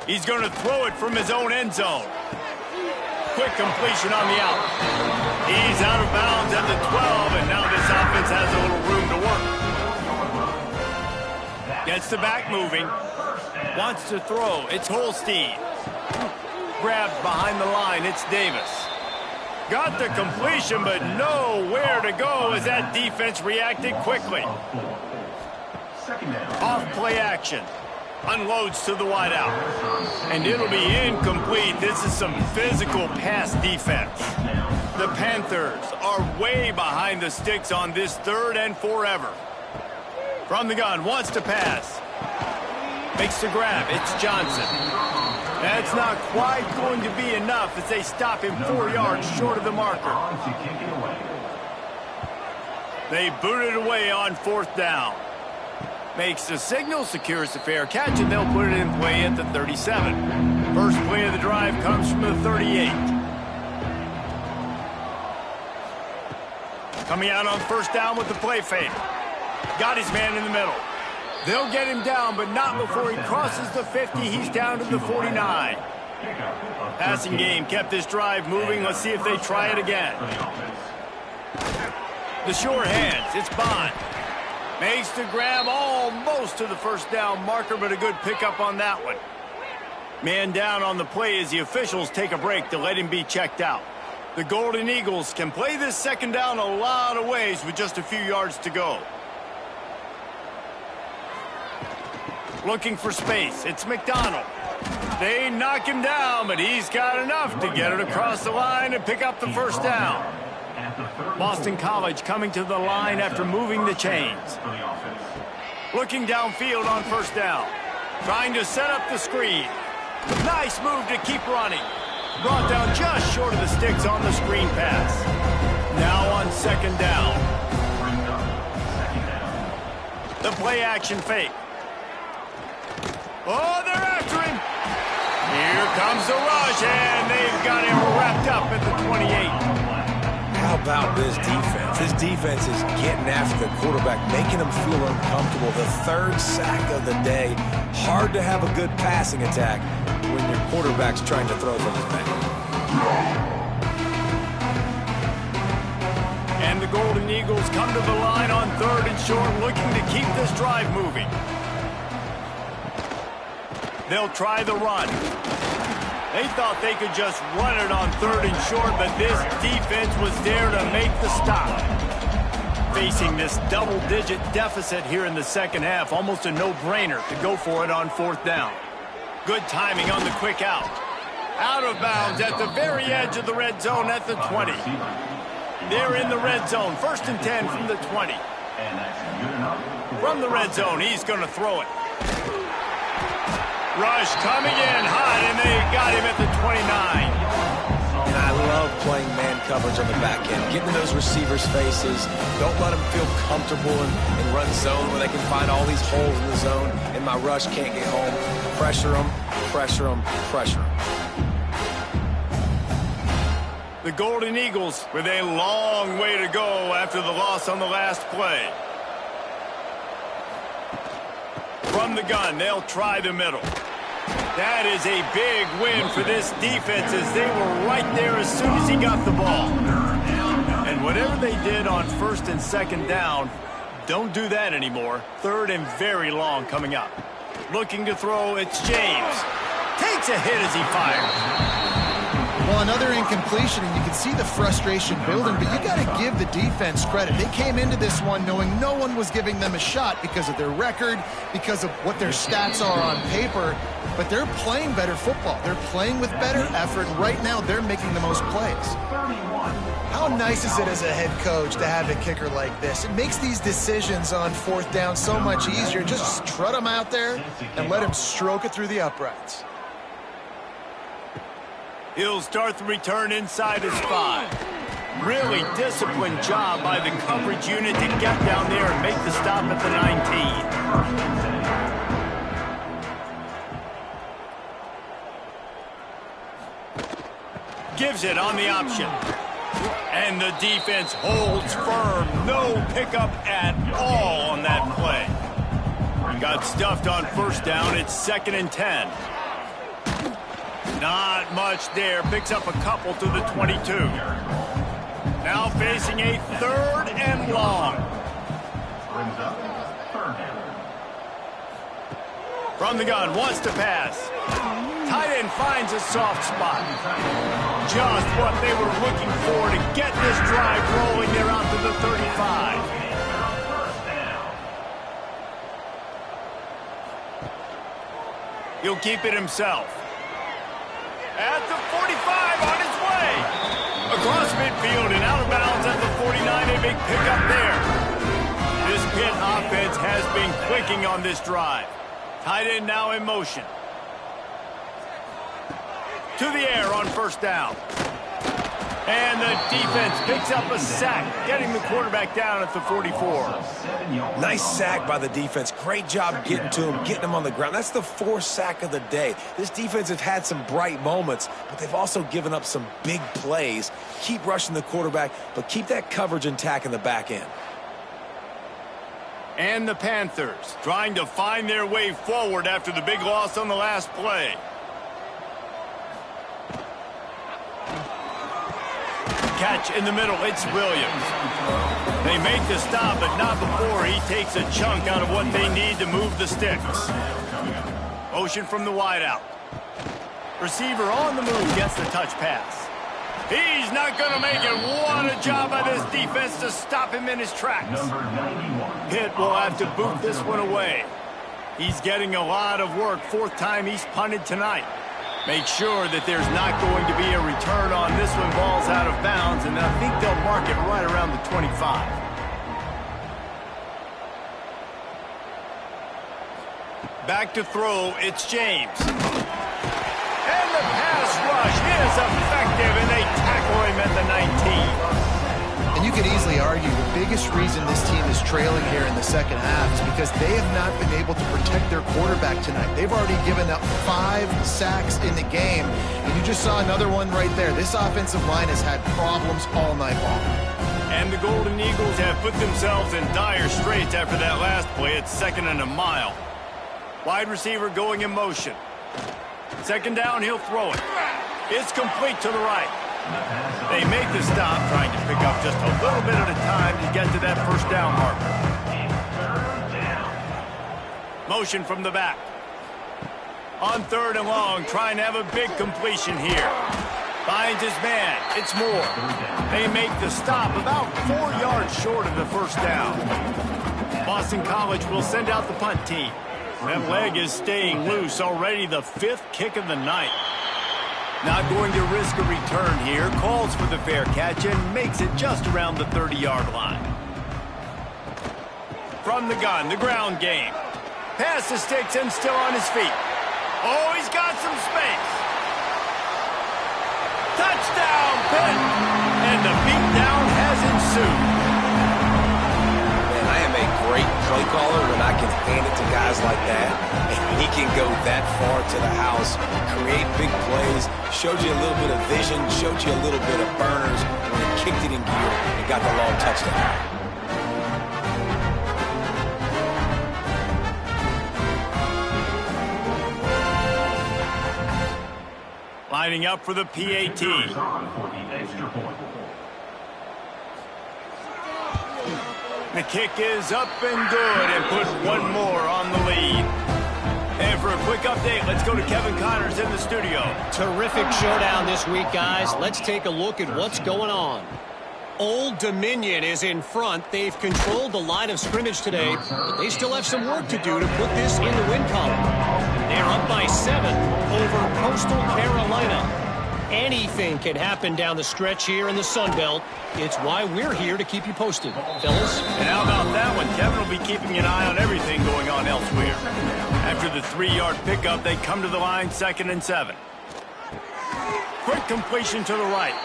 He's going to throw it from his own end zone. Quick completion on the out. He's out of bounds at the 12, and now this offense has a little room to work. Gets the back moving. Wants to throw. It's Holstein. Grabbed behind the line. It's Davis. Got the completion, but nowhere to go as that defense reacted quickly. Off play action. Unloads to the wideout. And it'll be incomplete. This is some physical pass defense. The Panthers are way behind the sticks on this 3rd and forever. From the gun, wants to pass. Makes the grab. It's Johnson. That's not quite going to be enough as they stop him 4 yards short of the marker. They boot it away on 4th down. Makes the signal, secures the fair catch, and they'll put it in play at the 37. First play of the drive comes from the 38. Coming out on 1st down with the play fake. Got his man in the middle. They'll get him down, but not before he crosses the 50. He's down to the 49. Passing game kept this drive moving. Let's see if they try it again. The short hands. It's Bond. Makes the grab almost to the 1st down marker, but a good pickup on that one. Man down on the play as the officials take a break to let him be checked out. The Golden Eagles can play this 2nd down a lot of ways with just a few yards to go. Looking for space. It's McDonald. They knock him down, but he's got enough to get it across the line and pick up the 1st down. Boston College coming to the line after moving the chains. Looking downfield on 1st down. Trying to set up the screen. Nice move to keep running. Brought down just short of the sticks on the screen pass. Now on 2nd down. The play action fake. Oh, they're after him. Here comes the rush, and they've got him wrapped up at the 28. How about this defense? This defense is getting after the quarterback, making him feel uncomfortable. The 3rd sack of the day. Hard to have a good passing attack when your quarterback's trying to throw from his back. And the Golden Eagles come to the line on 3rd and short, looking to keep this drive moving. They'll try the run. They thought they could just run it on 3rd and short, but this defense was there to make the stop. Facing this double-digit deficit here in the 2nd half, almost a no-brainer to go for it on 4th down. Good timing on the quick out. Out of bounds at the very edge of the red zone at the 20. They're in the red zone. 1st and 10 from the 20. From the red zone, he's going to throw it. Rush coming in hot, and they got him at the 29. And I love playing man coverage on the back end, getting in those receivers' faces. Don't let them feel comfortable and run zone where they can find all these holes in the zone, and my rush can't get home. Pressure them, pressure them, pressure them. The Golden Eagles with a long way to go after the loss on the last play. From the gun, they'll try the middle. That is a big win for this defense as they were right there as soon as he got the ball. And whatever they did on first and second down, don't do that anymore. Third and very long coming up. Looking to throw, it's James. Takes a hit as he fires. Well, another incompletion, and you can see the frustration building, but you got to give the defense credit. They came into this one knowing no one was giving them a shot because of their record, because of what their stats are on paper, but they're playing better football. They're playing with better effort, and right now they're making the most plays. How nice is it as a head coach to have a kicker like this? It makes these decisions on fourth down so much easier. Just trot them out there and let him stroke it through the uprights. He'll start the return inside his 5. Really disciplined job by the coverage unit to get down there and make the stop at the 19. Gives it on the option. And the defense holds firm. No pickup at all on that play. Got stuffed on first down. It's 2nd and 10. Not much there. Picks up a couple to the 22. Now facing a 3rd and long. From the gun, wants to pass. Tight end finds a soft spot. Just what they were looking for to get this drive rolling. They're out to the 35. He'll keep it himself. At the 45, on his way. Across midfield and out of bounds at the 49, a big pickup there. This Pitt offense has been clicking on this drive. Tight end now in motion. To the air on first down. And the defense picks up a sack, getting the quarterback down at the 44. Nice sack by the defense. Great job getting to him, getting him on the ground. That's the 4th sack of the day. This defense has had some bright moments, but they've also given up some big plays. Keep rushing the quarterback, but keep that coverage intact in the back end. And the Panthers trying to find their way forward after the big loss on the last play. Catch in the middle, it's Williams. They make the stop, but not before he takes a chunk out of what they need to move the sticks. Motion from the wideout. Receiver on the move gets the touch pass. He's not going to make it. What a job by this defense to stop him in his tracks. Pitt will have to boot this one away. He's getting a lot of work. 4th time he's punted tonight. Make sure that there's not going to be a return on this one. Ball's out of bounds, and I think they'll mark it right around the 25. Back to throw, it's James. And the pass rush is effective, and they tackle him at the 19. And you could easily argue the biggest reason this team is trailing here in the second half is because they have not been able to protect their quarterback tonight. They've already given up 5 sacks in the game, and you just saw another one right there. This offensive line has had problems all night long. And the Golden Eagles have put themselves in dire straits after that last play. It's 2nd and a mile. Wide receiver going in motion. 2nd down, he'll throw it. It's complete to the right. They make the stop, trying to pick up just a little bit at a time to get to that first down marker. Motion from the back. On 3rd and long, trying to have a big completion here. Finds his man. It's Moore. They make the stop about 4 yards short of the first down. Boston College will send out the punt team. That leg is staying loose. Already the 5th kick of the night. Not going to risk a return here. Calls for the fair catch and makes it just around the 30-yard line. From the gun, the ground game. Pass the sticks and still on his feet. Oh, he's got some space. Touchdown, Pitt! And the beatdown has ensued. Man, I am a great play caller when I can hand it to guys like that, and he can go that far to the house, create big plays, showed you a little bit of vision, showed you a little bit of burners when he kicked it in gear and got the long touchdown. Lining up for the PAT. The kick is up and good and put one more on the lead. And for a quick update, let's go to Kevin Connors in the studio. Terrific showdown this week, guys. Let's take a look at what's going on. Old Dominion is in front. They've controlled the line of scrimmage today, but they still have some work to do to put this in the win column. They're up by 7 over Coastal Carolina. Anything can happen down the stretch here in the Sun Belt. It's why we're here to keep you posted, fellas. And how about that one? Kevin will be keeping an eye on everything going on elsewhere. After the 3-yard pickup, they come to the line 2nd and 7. Quick completion to the right.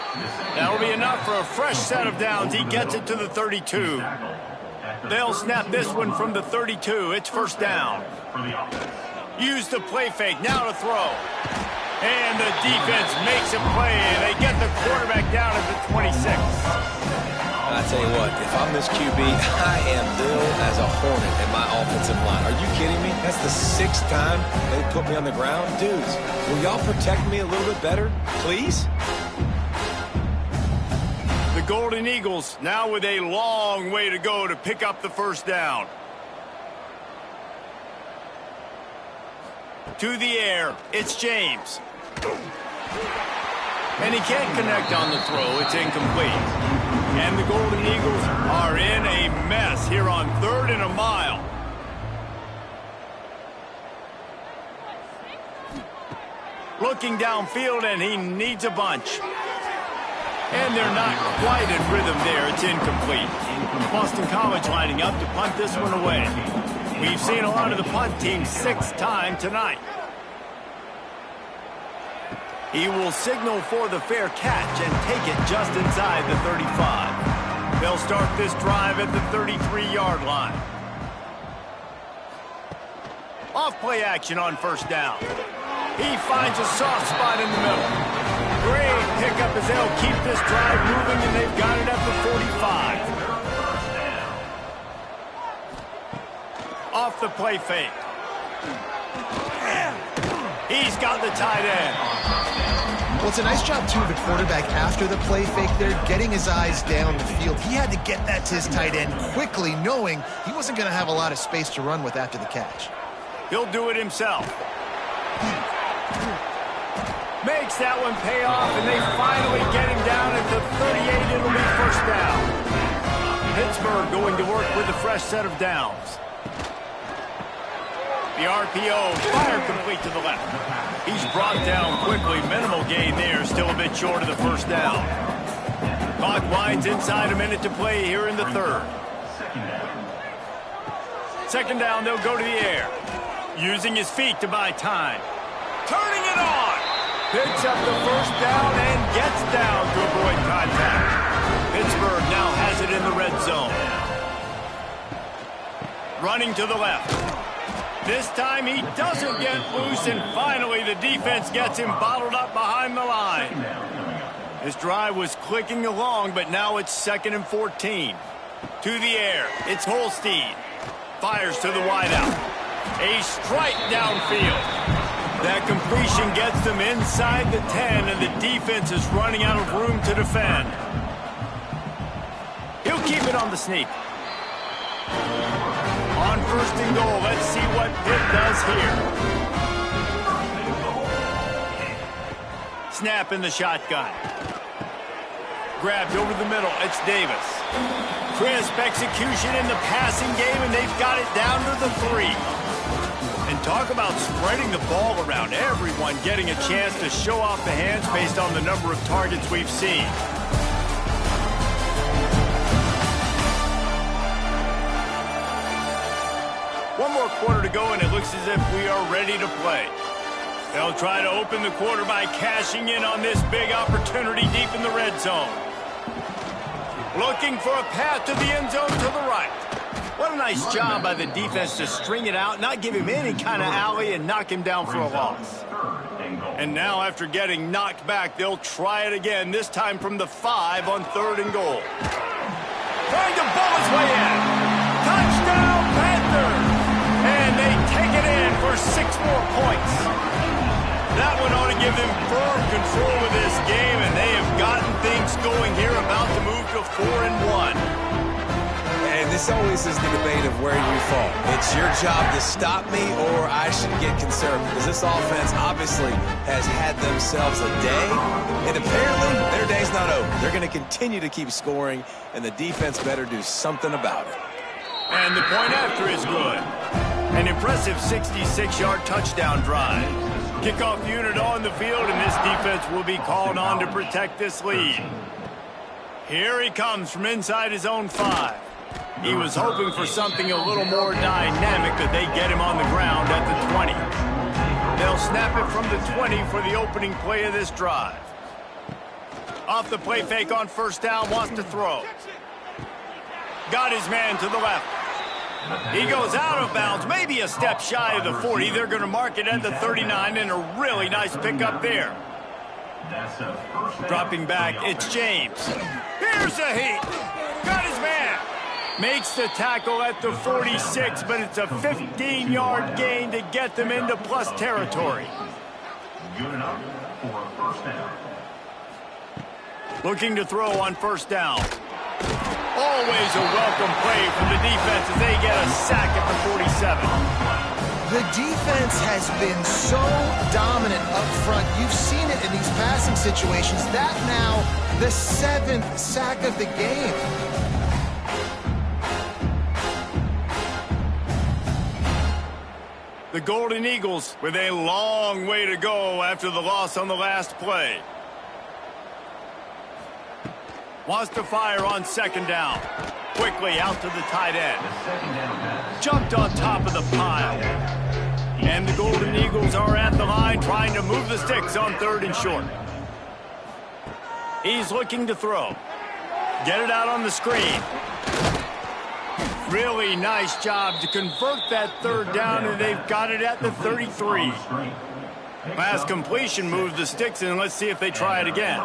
That'll be enough for a fresh set of downs. He gets it to the 32. They'll snap this one from the 32. It's first down. Use the play fake. Now to throw. And the defense makes a play, and they get the quarterback down at the 26. I tell you what, if I'm this QB, I am ill as a hornet in my offensive line. Are you kidding me? That's the 6th time they put me on the ground. Dudes, will y'all protect me a little bit better, please? The Golden Eagles now with a long way to go to pick up the first down. To the air, it's James. And he can't connect on the throw. It's incomplete. And the Golden Eagles are in a mess here on 3rd and a mile. Looking downfield, and he needs a bunch. And they're not quite in rhythm there. It's incomplete. Boston College lining up to punt this one away. We've seen a lot of the punt team 6th time tonight. He will signal for the fair catch and take it just inside the 35. They'll start this drive at the 33-yard line. Off play action on first down. He finds a soft spot in the middle. Great pickup as they'll keep this drive moving, and they've got it at the 45. Off the play fake. He's got the tight end. Well, it's a nice job, too, of the quarterback after the play fake there, getting his eyes down the field. He had to get that to his tight end quickly, knowing he wasn't going to have a lot of space to run with after the catch. He'll do it himself. Makes that one pay off, and they finally get him down at the 38. It'll be first down. Pittsburgh going to work with a fresh set of downs. The RPO, fire complete to the left. He's brought down quickly. Minimal gain there, still a bit short of the first down. Clock winds inside a minute to play here in the 3rd. 2nd down, they'll go to the air. Using his feet to buy time. Turning it on. Picks up the first down and gets down to avoid contact. Pittsburgh now has it in the red zone. Running to the left. This time he doesn't get loose, and finally the defense gets him bottled up behind the line. This drive was clicking along, but now it's 2nd and 14. To the air, it's Holstein. Fires to the wideout. A strike downfield. That completion gets them inside the 10, and the defense is running out of room to defend. He'll keep it on the sneak. On 1st and goal, let's see what Pitt does here. Snap in the shotgun. Grabbed over the middle, it's Davis. Crisp execution in the passing game, and they've got it down to the 3. And talk about spreading the ball around. Everyone getting a chance to show off the hands based on the number of targets we've seen. One more quarter to go, and it looks as if we are ready to play. They'll try to open the quarter by cashing in on this big opportunity deep in the red zone. Looking for a path to the end zone to the right. What a nice job by the defense to string it out, not give him any kind of alley, and knock him down for a loss. And now, after getting knocked back, they'll try it again, this time from the 5 on 3rd and goal. Trying to bowl his way in. Touchdown, Panthers! And they take it in for 6 more points. That one ought to give them firm control of this game, and they have gotten things going here, about to move to 4-1. And this always is the debate of where you fall. It's your job to stop me, or I should get concerned, because this offense obviously has had themselves a day, and apparently their day's not over. They're going to continue to keep scoring, and the defense better do something about it. And the point after is good. An impressive 66-yard touchdown drive. Kickoff unit on the field, and this defense will be called on to protect this lead. Here he comes from inside his own 5. He was hoping for something a little more dynamic, but they get him on the ground at the 20. They'll snap it from the 20 for the opening play of this drive. Off the play fake on 1st down, wants to throw. Got his man to the left. He goes out of bounds, maybe a step shy of the 40. They're going to mark it at the 39, and a really nice pickup there. Dropping back, it's James. Here's a heat. Got his man. Makes the tackle at the 46, but it's a 15-yard gain to get them into plus territory. Good enough for a 1st down. Looking to throw on 1st down. Always a welcome play from the defense as they get a sack at the 47. The defense has been so dominant up front. You've seen it in these passing situations. That now the 7th sack of the game. The Golden Eagles with a long way to go after the loss on the last play. Wants to fire on 2nd down. Quickly out to the tight end. Jumped on top of the pile. And the Golden Eagles are at the line trying to move the sticks on 3rd and short. He's looking to throw. Get it out on the screen. Really nice job to convert that 3rd down, and they've got it at the 33. Pass completion moves the sticks, and let's see if they try it again.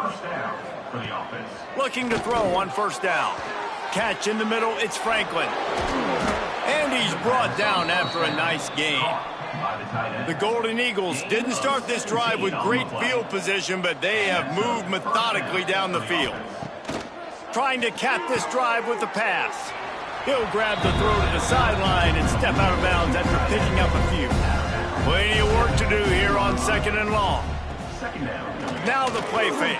Looking to throw on 1st down. Catch in the middle, it's Franklin. And he's brought down after a nice gain. The Golden Eagles didn't start this drive with great field position, but they have moved methodically down the field. Trying to cap this drive with the pass. He'll grab the throw to the sideline and step out of bounds after picking up a few. Plenty of work to do here on 2nd and long. Now the play fake.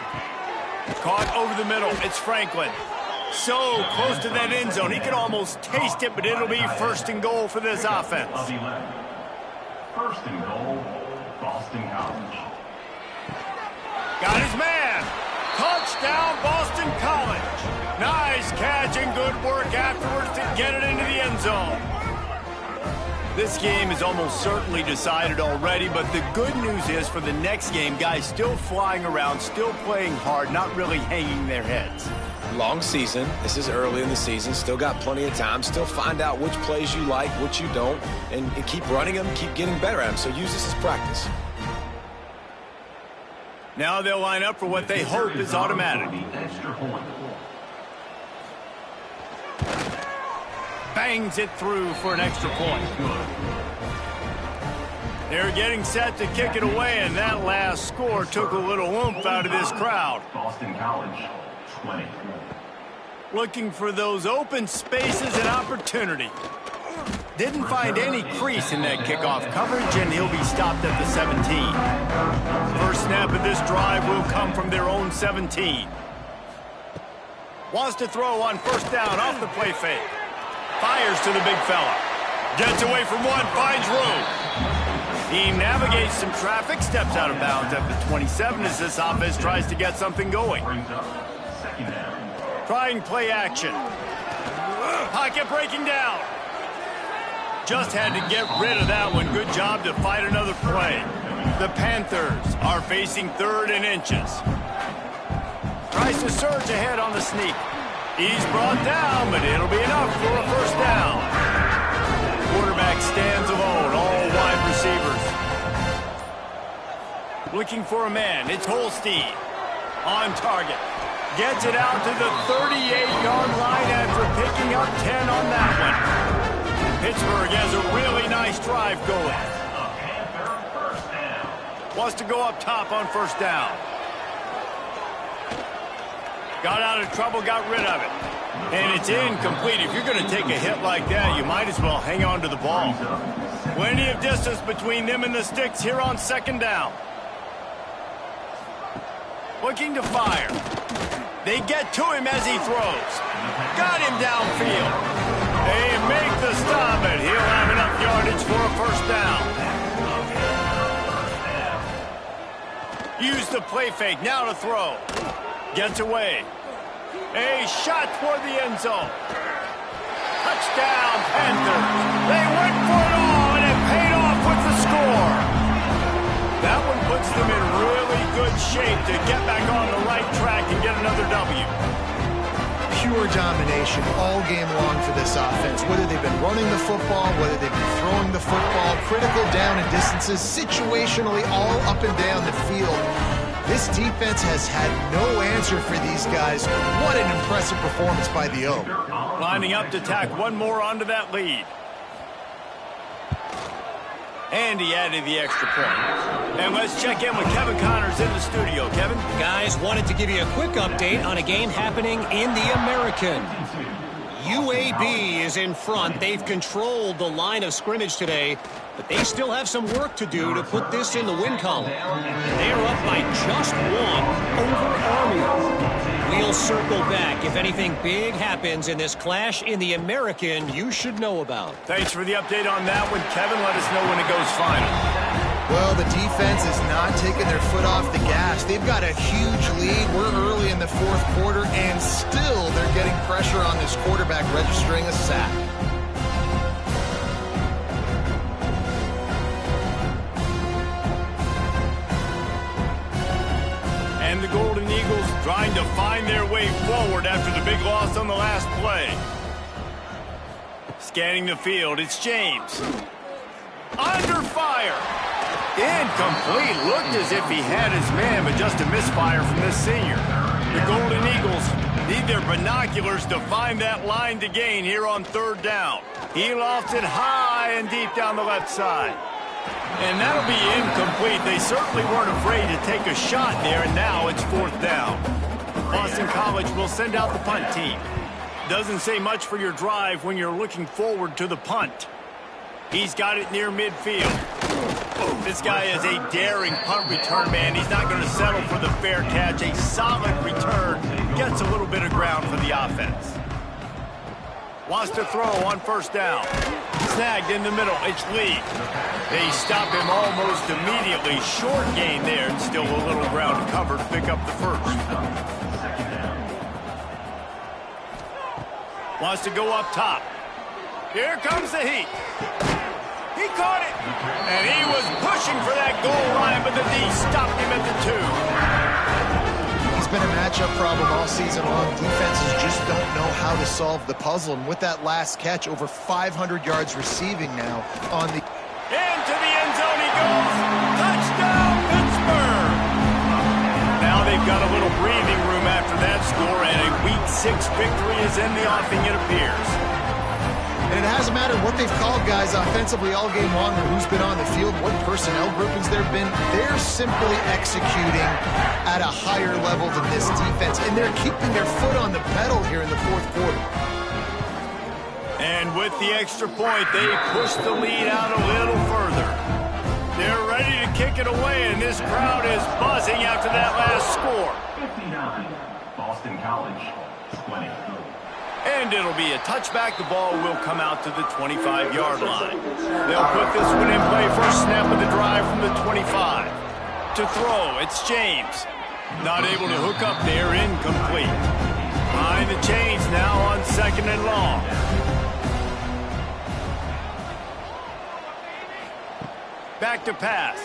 Caught over the middle, it's Franklin. So close to that end zone, he could almost taste it, but it'll be 1st and goal for this offense. 1st and goal, Boston College. Got his man. Touchdown, Boston College. Nice catch and good work afterwards to get it into the end zone. This game is almost certainly decided already, but the good news is for the next game, guys still flying around, still playing hard, not really hanging their heads. Long season. This is early in the season. Still got plenty of time. Still find out which plays you like, which you don't, and keep running them, keep getting better at them. So use this as practice. Now they'll line up for what they hope is automatic. Bangs it through for an extra point. They're getting set to kick it away, and that last score took a little oomph out of this crowd. Boston College, 20. Looking for those open spaces and opportunity. Didn't find any crease in that kickoff coverage, and he'll be stopped at the 17. First snap of this drive will come from their own 17. Wants to throw on 1st down off the play fake. Fires to the big fella. Gets away from one, finds room. He navigates some traffic, steps out of bounds at the 27 as this offense tries to get something going. Trying play action. Pocket breaking down. Just had to get rid of that one. Good job to fight another play. The Panthers are facing 3rd and inches. Tries to surge ahead on the sneak. He's brought down, but it'll be enough for a 1st down. quarterback stands alone, all wide receivers. Looking for a man, it's Holstein. On target. Gets it out to the 38-yard line after picking up 10 on that one. Pittsburgh has a really nice drive going. Wants to go up top on first down. Got out of trouble, got rid of it. And it's incomplete. If you're going to take a hit like that, you might as well hang on to the ball. Plenty of distance between them and the sticks here on second down. Looking to fire. They get to him as he throws. Got him downfield. They make the stop, and he'll have enough yardage for a first down. Use the play fake, now to throw. Gets away. A shot toward the end zone. Touchdown, Panthers. They went for it all, and it paid off with the score. That one puts them in really good shape to get back on the right track and get another W. Pure domination all game long for this offense. Whether they've been running the football, whether they've been throwing the football, critical down and distances, situationally all up and down the field. This defense has had no answer for these guys. What an impressive performance by the O. Lining up to tack one more onto that lead. And he added the extra point. And let's check in with Kevin Connors in the studio. Kevin? Guys, wanted to give you a quick update on a game happening in the American. UAB is in front. They've controlled the line of scrimmage today, but they still have some work to do to put this in the win column. They're up by just one over Army. We'll circle back if anything big happens in this clash in the American you should know about. Thanks for the update on that one, Kevin. Let us know when it goes final. Well, the defense is not taking their foot off the gas. They've got a huge lead. We're early in the fourth quarter, and still they're getting pressure on this quarterback, registering a sack. And the Golden Eagles trying to find their way forward after the big loss on the last play. Scanning the field, it's James. Under fire. Incomplete. Looked as if he had his man, but just a misfire from this senior. The Golden Eagles need their binoculars to find that line to gain here on third down. He lofted high and deep down the left side. And that'll be incomplete. They certainly weren't afraid to take a shot there, and now it's fourth down. Boston College will send out the punt team. Doesn't say much for your drive when you're looking forward to the punt. He's got it near midfield. This guy is a daring punt return man. He's not going to settle for the fair catch. A solid return. Gets a little bit of ground for the offense. Wants to throw on first down. Snagged in the middle. It's Lee. They stop him almost immediately. Short gain there, and still a little ground to cover to pick up the first. Wants to go up top. Here comes the heat. He caught it. And he was pushing for that goal line, but the D stopped him at the 2. He's been a matchup problem all season long. Defenses just don't know how to solve the puzzle. And with that last catch, over 500 yards receiving now on the... Into the end zone he goes. Touchdown, Pittsburgh. Now they've got a little breathing room after that score, and a Week 6 victory is in the offing, it appears. And it hasn't mattered what they've called guys offensively all game long or who's been on the field, what personnel groupings there have been. They're simply executing at a higher level than this defense, and they're keeping their foot on the pedal here in the fourth quarter. And with the extra point, they push the lead out a little further. They're ready to kick it away, and this crowd is buzzing after that last score. 59, Boston College, 20. And it'll be a touchback. The ball will come out to the 25-yard line. They'll put this one in play. First snap of the drive from the 25. To throw, it's James. Not able to hook up there, incomplete. Behind the chains now on second and long. Back to pass.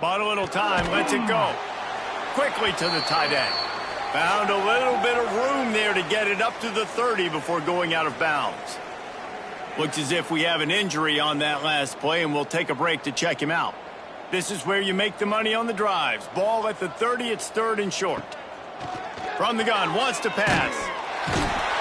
Bought a little time, lets it go. Quickly to the tight end. Found a little bit of room there to get it up to the 30 before going out of bounds. Looks as if we have an injury on that last play, and we'll take a break to check him out. This is where you make the money on the drives. Ball at the 30, it's 3rd and short. From the gun, wants to pass.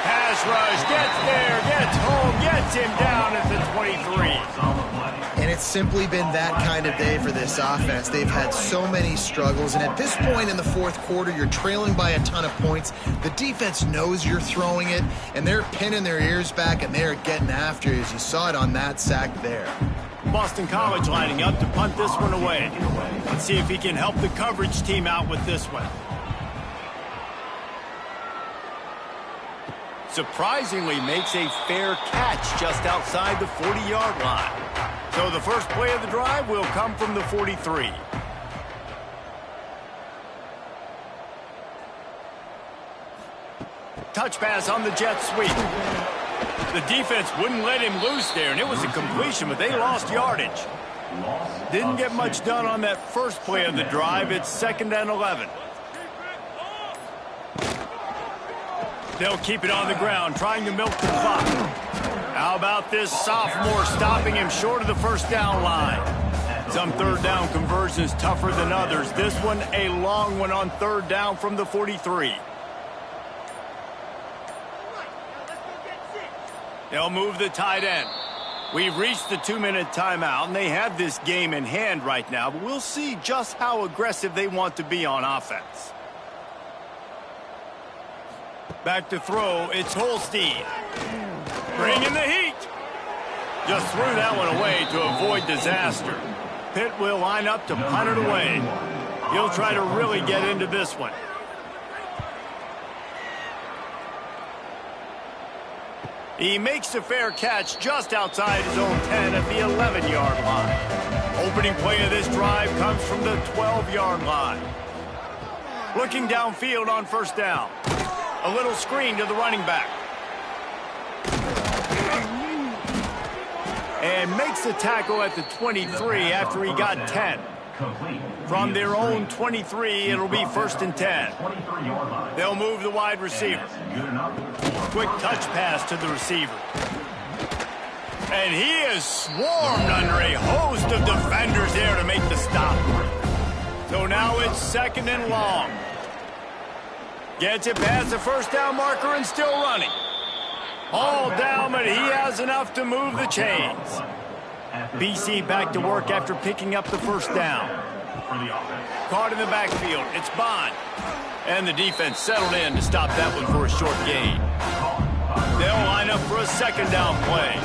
Pass rush, gets there, gets home, gets him down at the 23. And it's simply been that kind of day for this offense. They've had so many struggles, and at this point in the 4th quarter, you're trailing by a ton of points. The defense knows you're throwing it, and they're pinning their ears back, and they're getting after you, as you saw it on that sack there. Boston College lining up to punt this one away. Let's see if he can help the coverage team out with this one. Surprisingly makes a fair catch just outside the 40-yard line. So the first play of the drive will come from the 43. Touch pass on the jet sweep. The defense wouldn't let him loose there, and it was a completion, but they lost yardage. Didn't get much done on that first play of the drive. It's 2nd and 11. They'll keep it on the ground, trying to milk the clock. How about this sophomore stopping him short of the first down line? Some 3rd down conversions tougher than others. This one a long one on 3rd down from the 43. They'll move the tight end. We've reached the 2-minute timeout, and they have this game in hand right now, but we'll see just how aggressive they want to be on offense. Back to throw, it's Holstein. Bringing the heat. Just threw that one away to avoid disaster. Pitt will line up to punt it away. He'll try to really get into this one. He makes a fair catch just outside his own 10 at the 11-yard line. Opening play of this drive comes from the 12-yard line. Looking downfield on 1st down. A little screen to the running back. And makes the tackle at the 23 after he got 10. From their own 23, it'll be 1st and 10. They'll move the wide receiver. Quick touch pass to the receiver. And he is swarmed under a host of defenders there to make the stop. So now it's 2nd and long. Gets it past the 1st down marker and still running. All down, but he has enough to move the chains. BC back to work after picking up the 1st down. Caught in the backfield. It's Bond. And the defense settled in to stop that one for a short gain. They'll line up for a 2nd down play.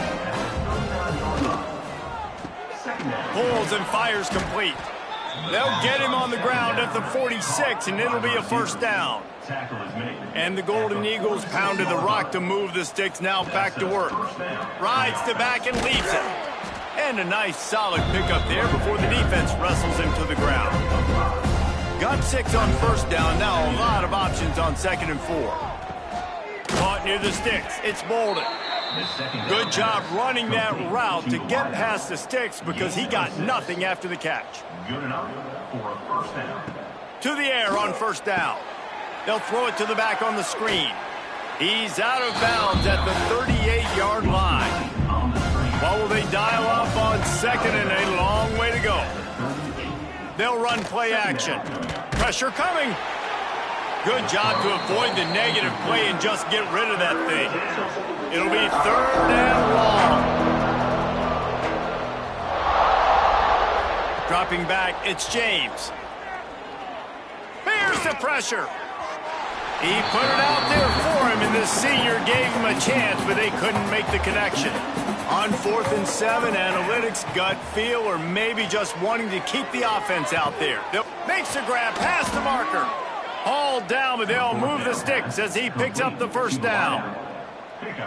Pulls and fires complete. They'll get him on the ground at the 46, and it'll be a 1st down. And the Golden Eagles pounded the rock to move the sticks, now back to work. Rides to back and leaves it. And a nice solid pickup there before the defense wrestles him to the ground. Got 6 on 1st down, now a lot of options on 2nd and 4. Caught near the sticks, it's Bolden. Good job running that route to get past the sticks because he got nothing after the catch. Good enough for a 1st down. To the air on 1st down. They'll throw it to the back on the screen. He's out of bounds at the 38-yard line. What will they dial up on 2nd and a long way to go? They'll run play action. Pressure coming. Good job to avoid the negative play and just get rid of that thing. It'll be 3rd and long. Dropping back, it's James. Here's the pressure. He put it out there for him, and the senior gave him a chance, but they couldn't make the connection. On 4th and 7, analytics, gut feel, or maybe just wanting to keep the offense out there. Makes the grab past the marker. Hauled down, but they'll move the sticks as he picks up the 1st down.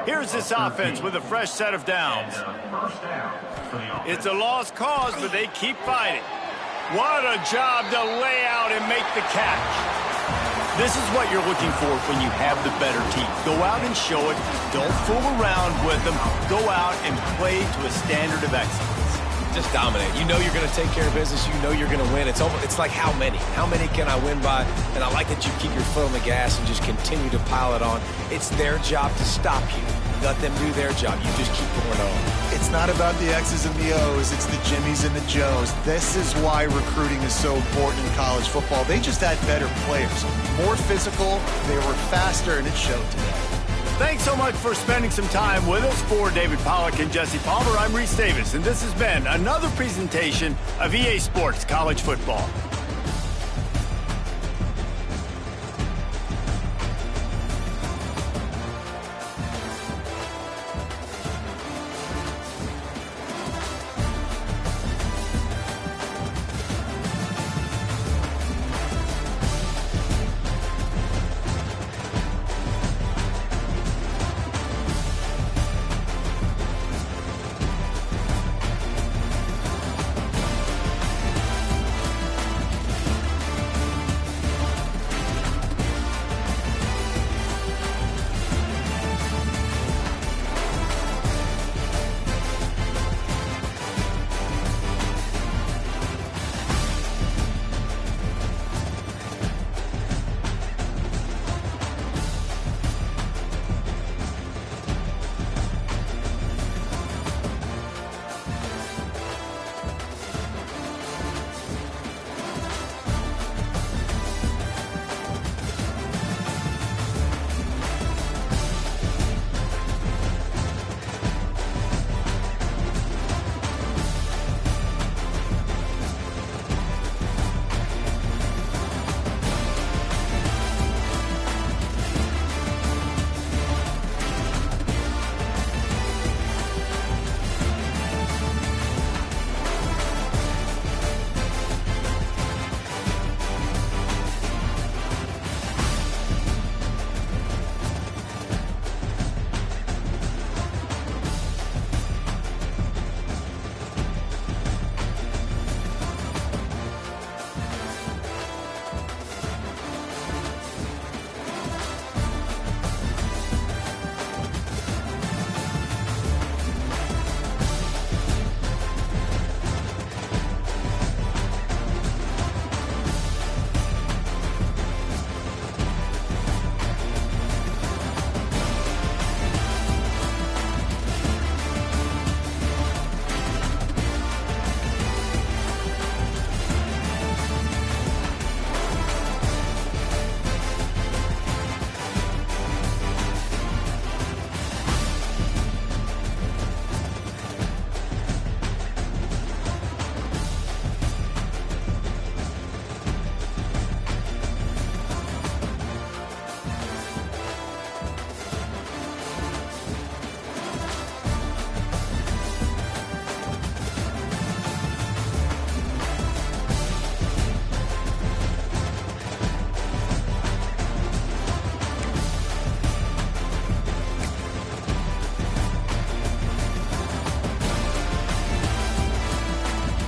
Here's this offense with a fresh set of downs. It's a lost cause, but they keep fighting. What a job to lay out and make the catch. This is what you're looking for when you have the better team. Go out and show it. Don't fool around with them. Go out and play to a standard of excellence. Just dominate. You know you're going to take care of business. You know you're going to win. It's like how many? How many can I win by? And I like that you keep your foot on the gas and just continue to pile it on. It's their job to stop you. let them do their job. You just keep going on. It's not about the X's and the O's. It's the Jimmies and the Joes. This is why recruiting is so important in college football. They just had better players, more physical, they were faster, and it showed today. Thanks so much for spending some time with us. For David Pollack and Jesse Palmer, I'm Reese Davis, and this has been another presentation of EA Sports College Football.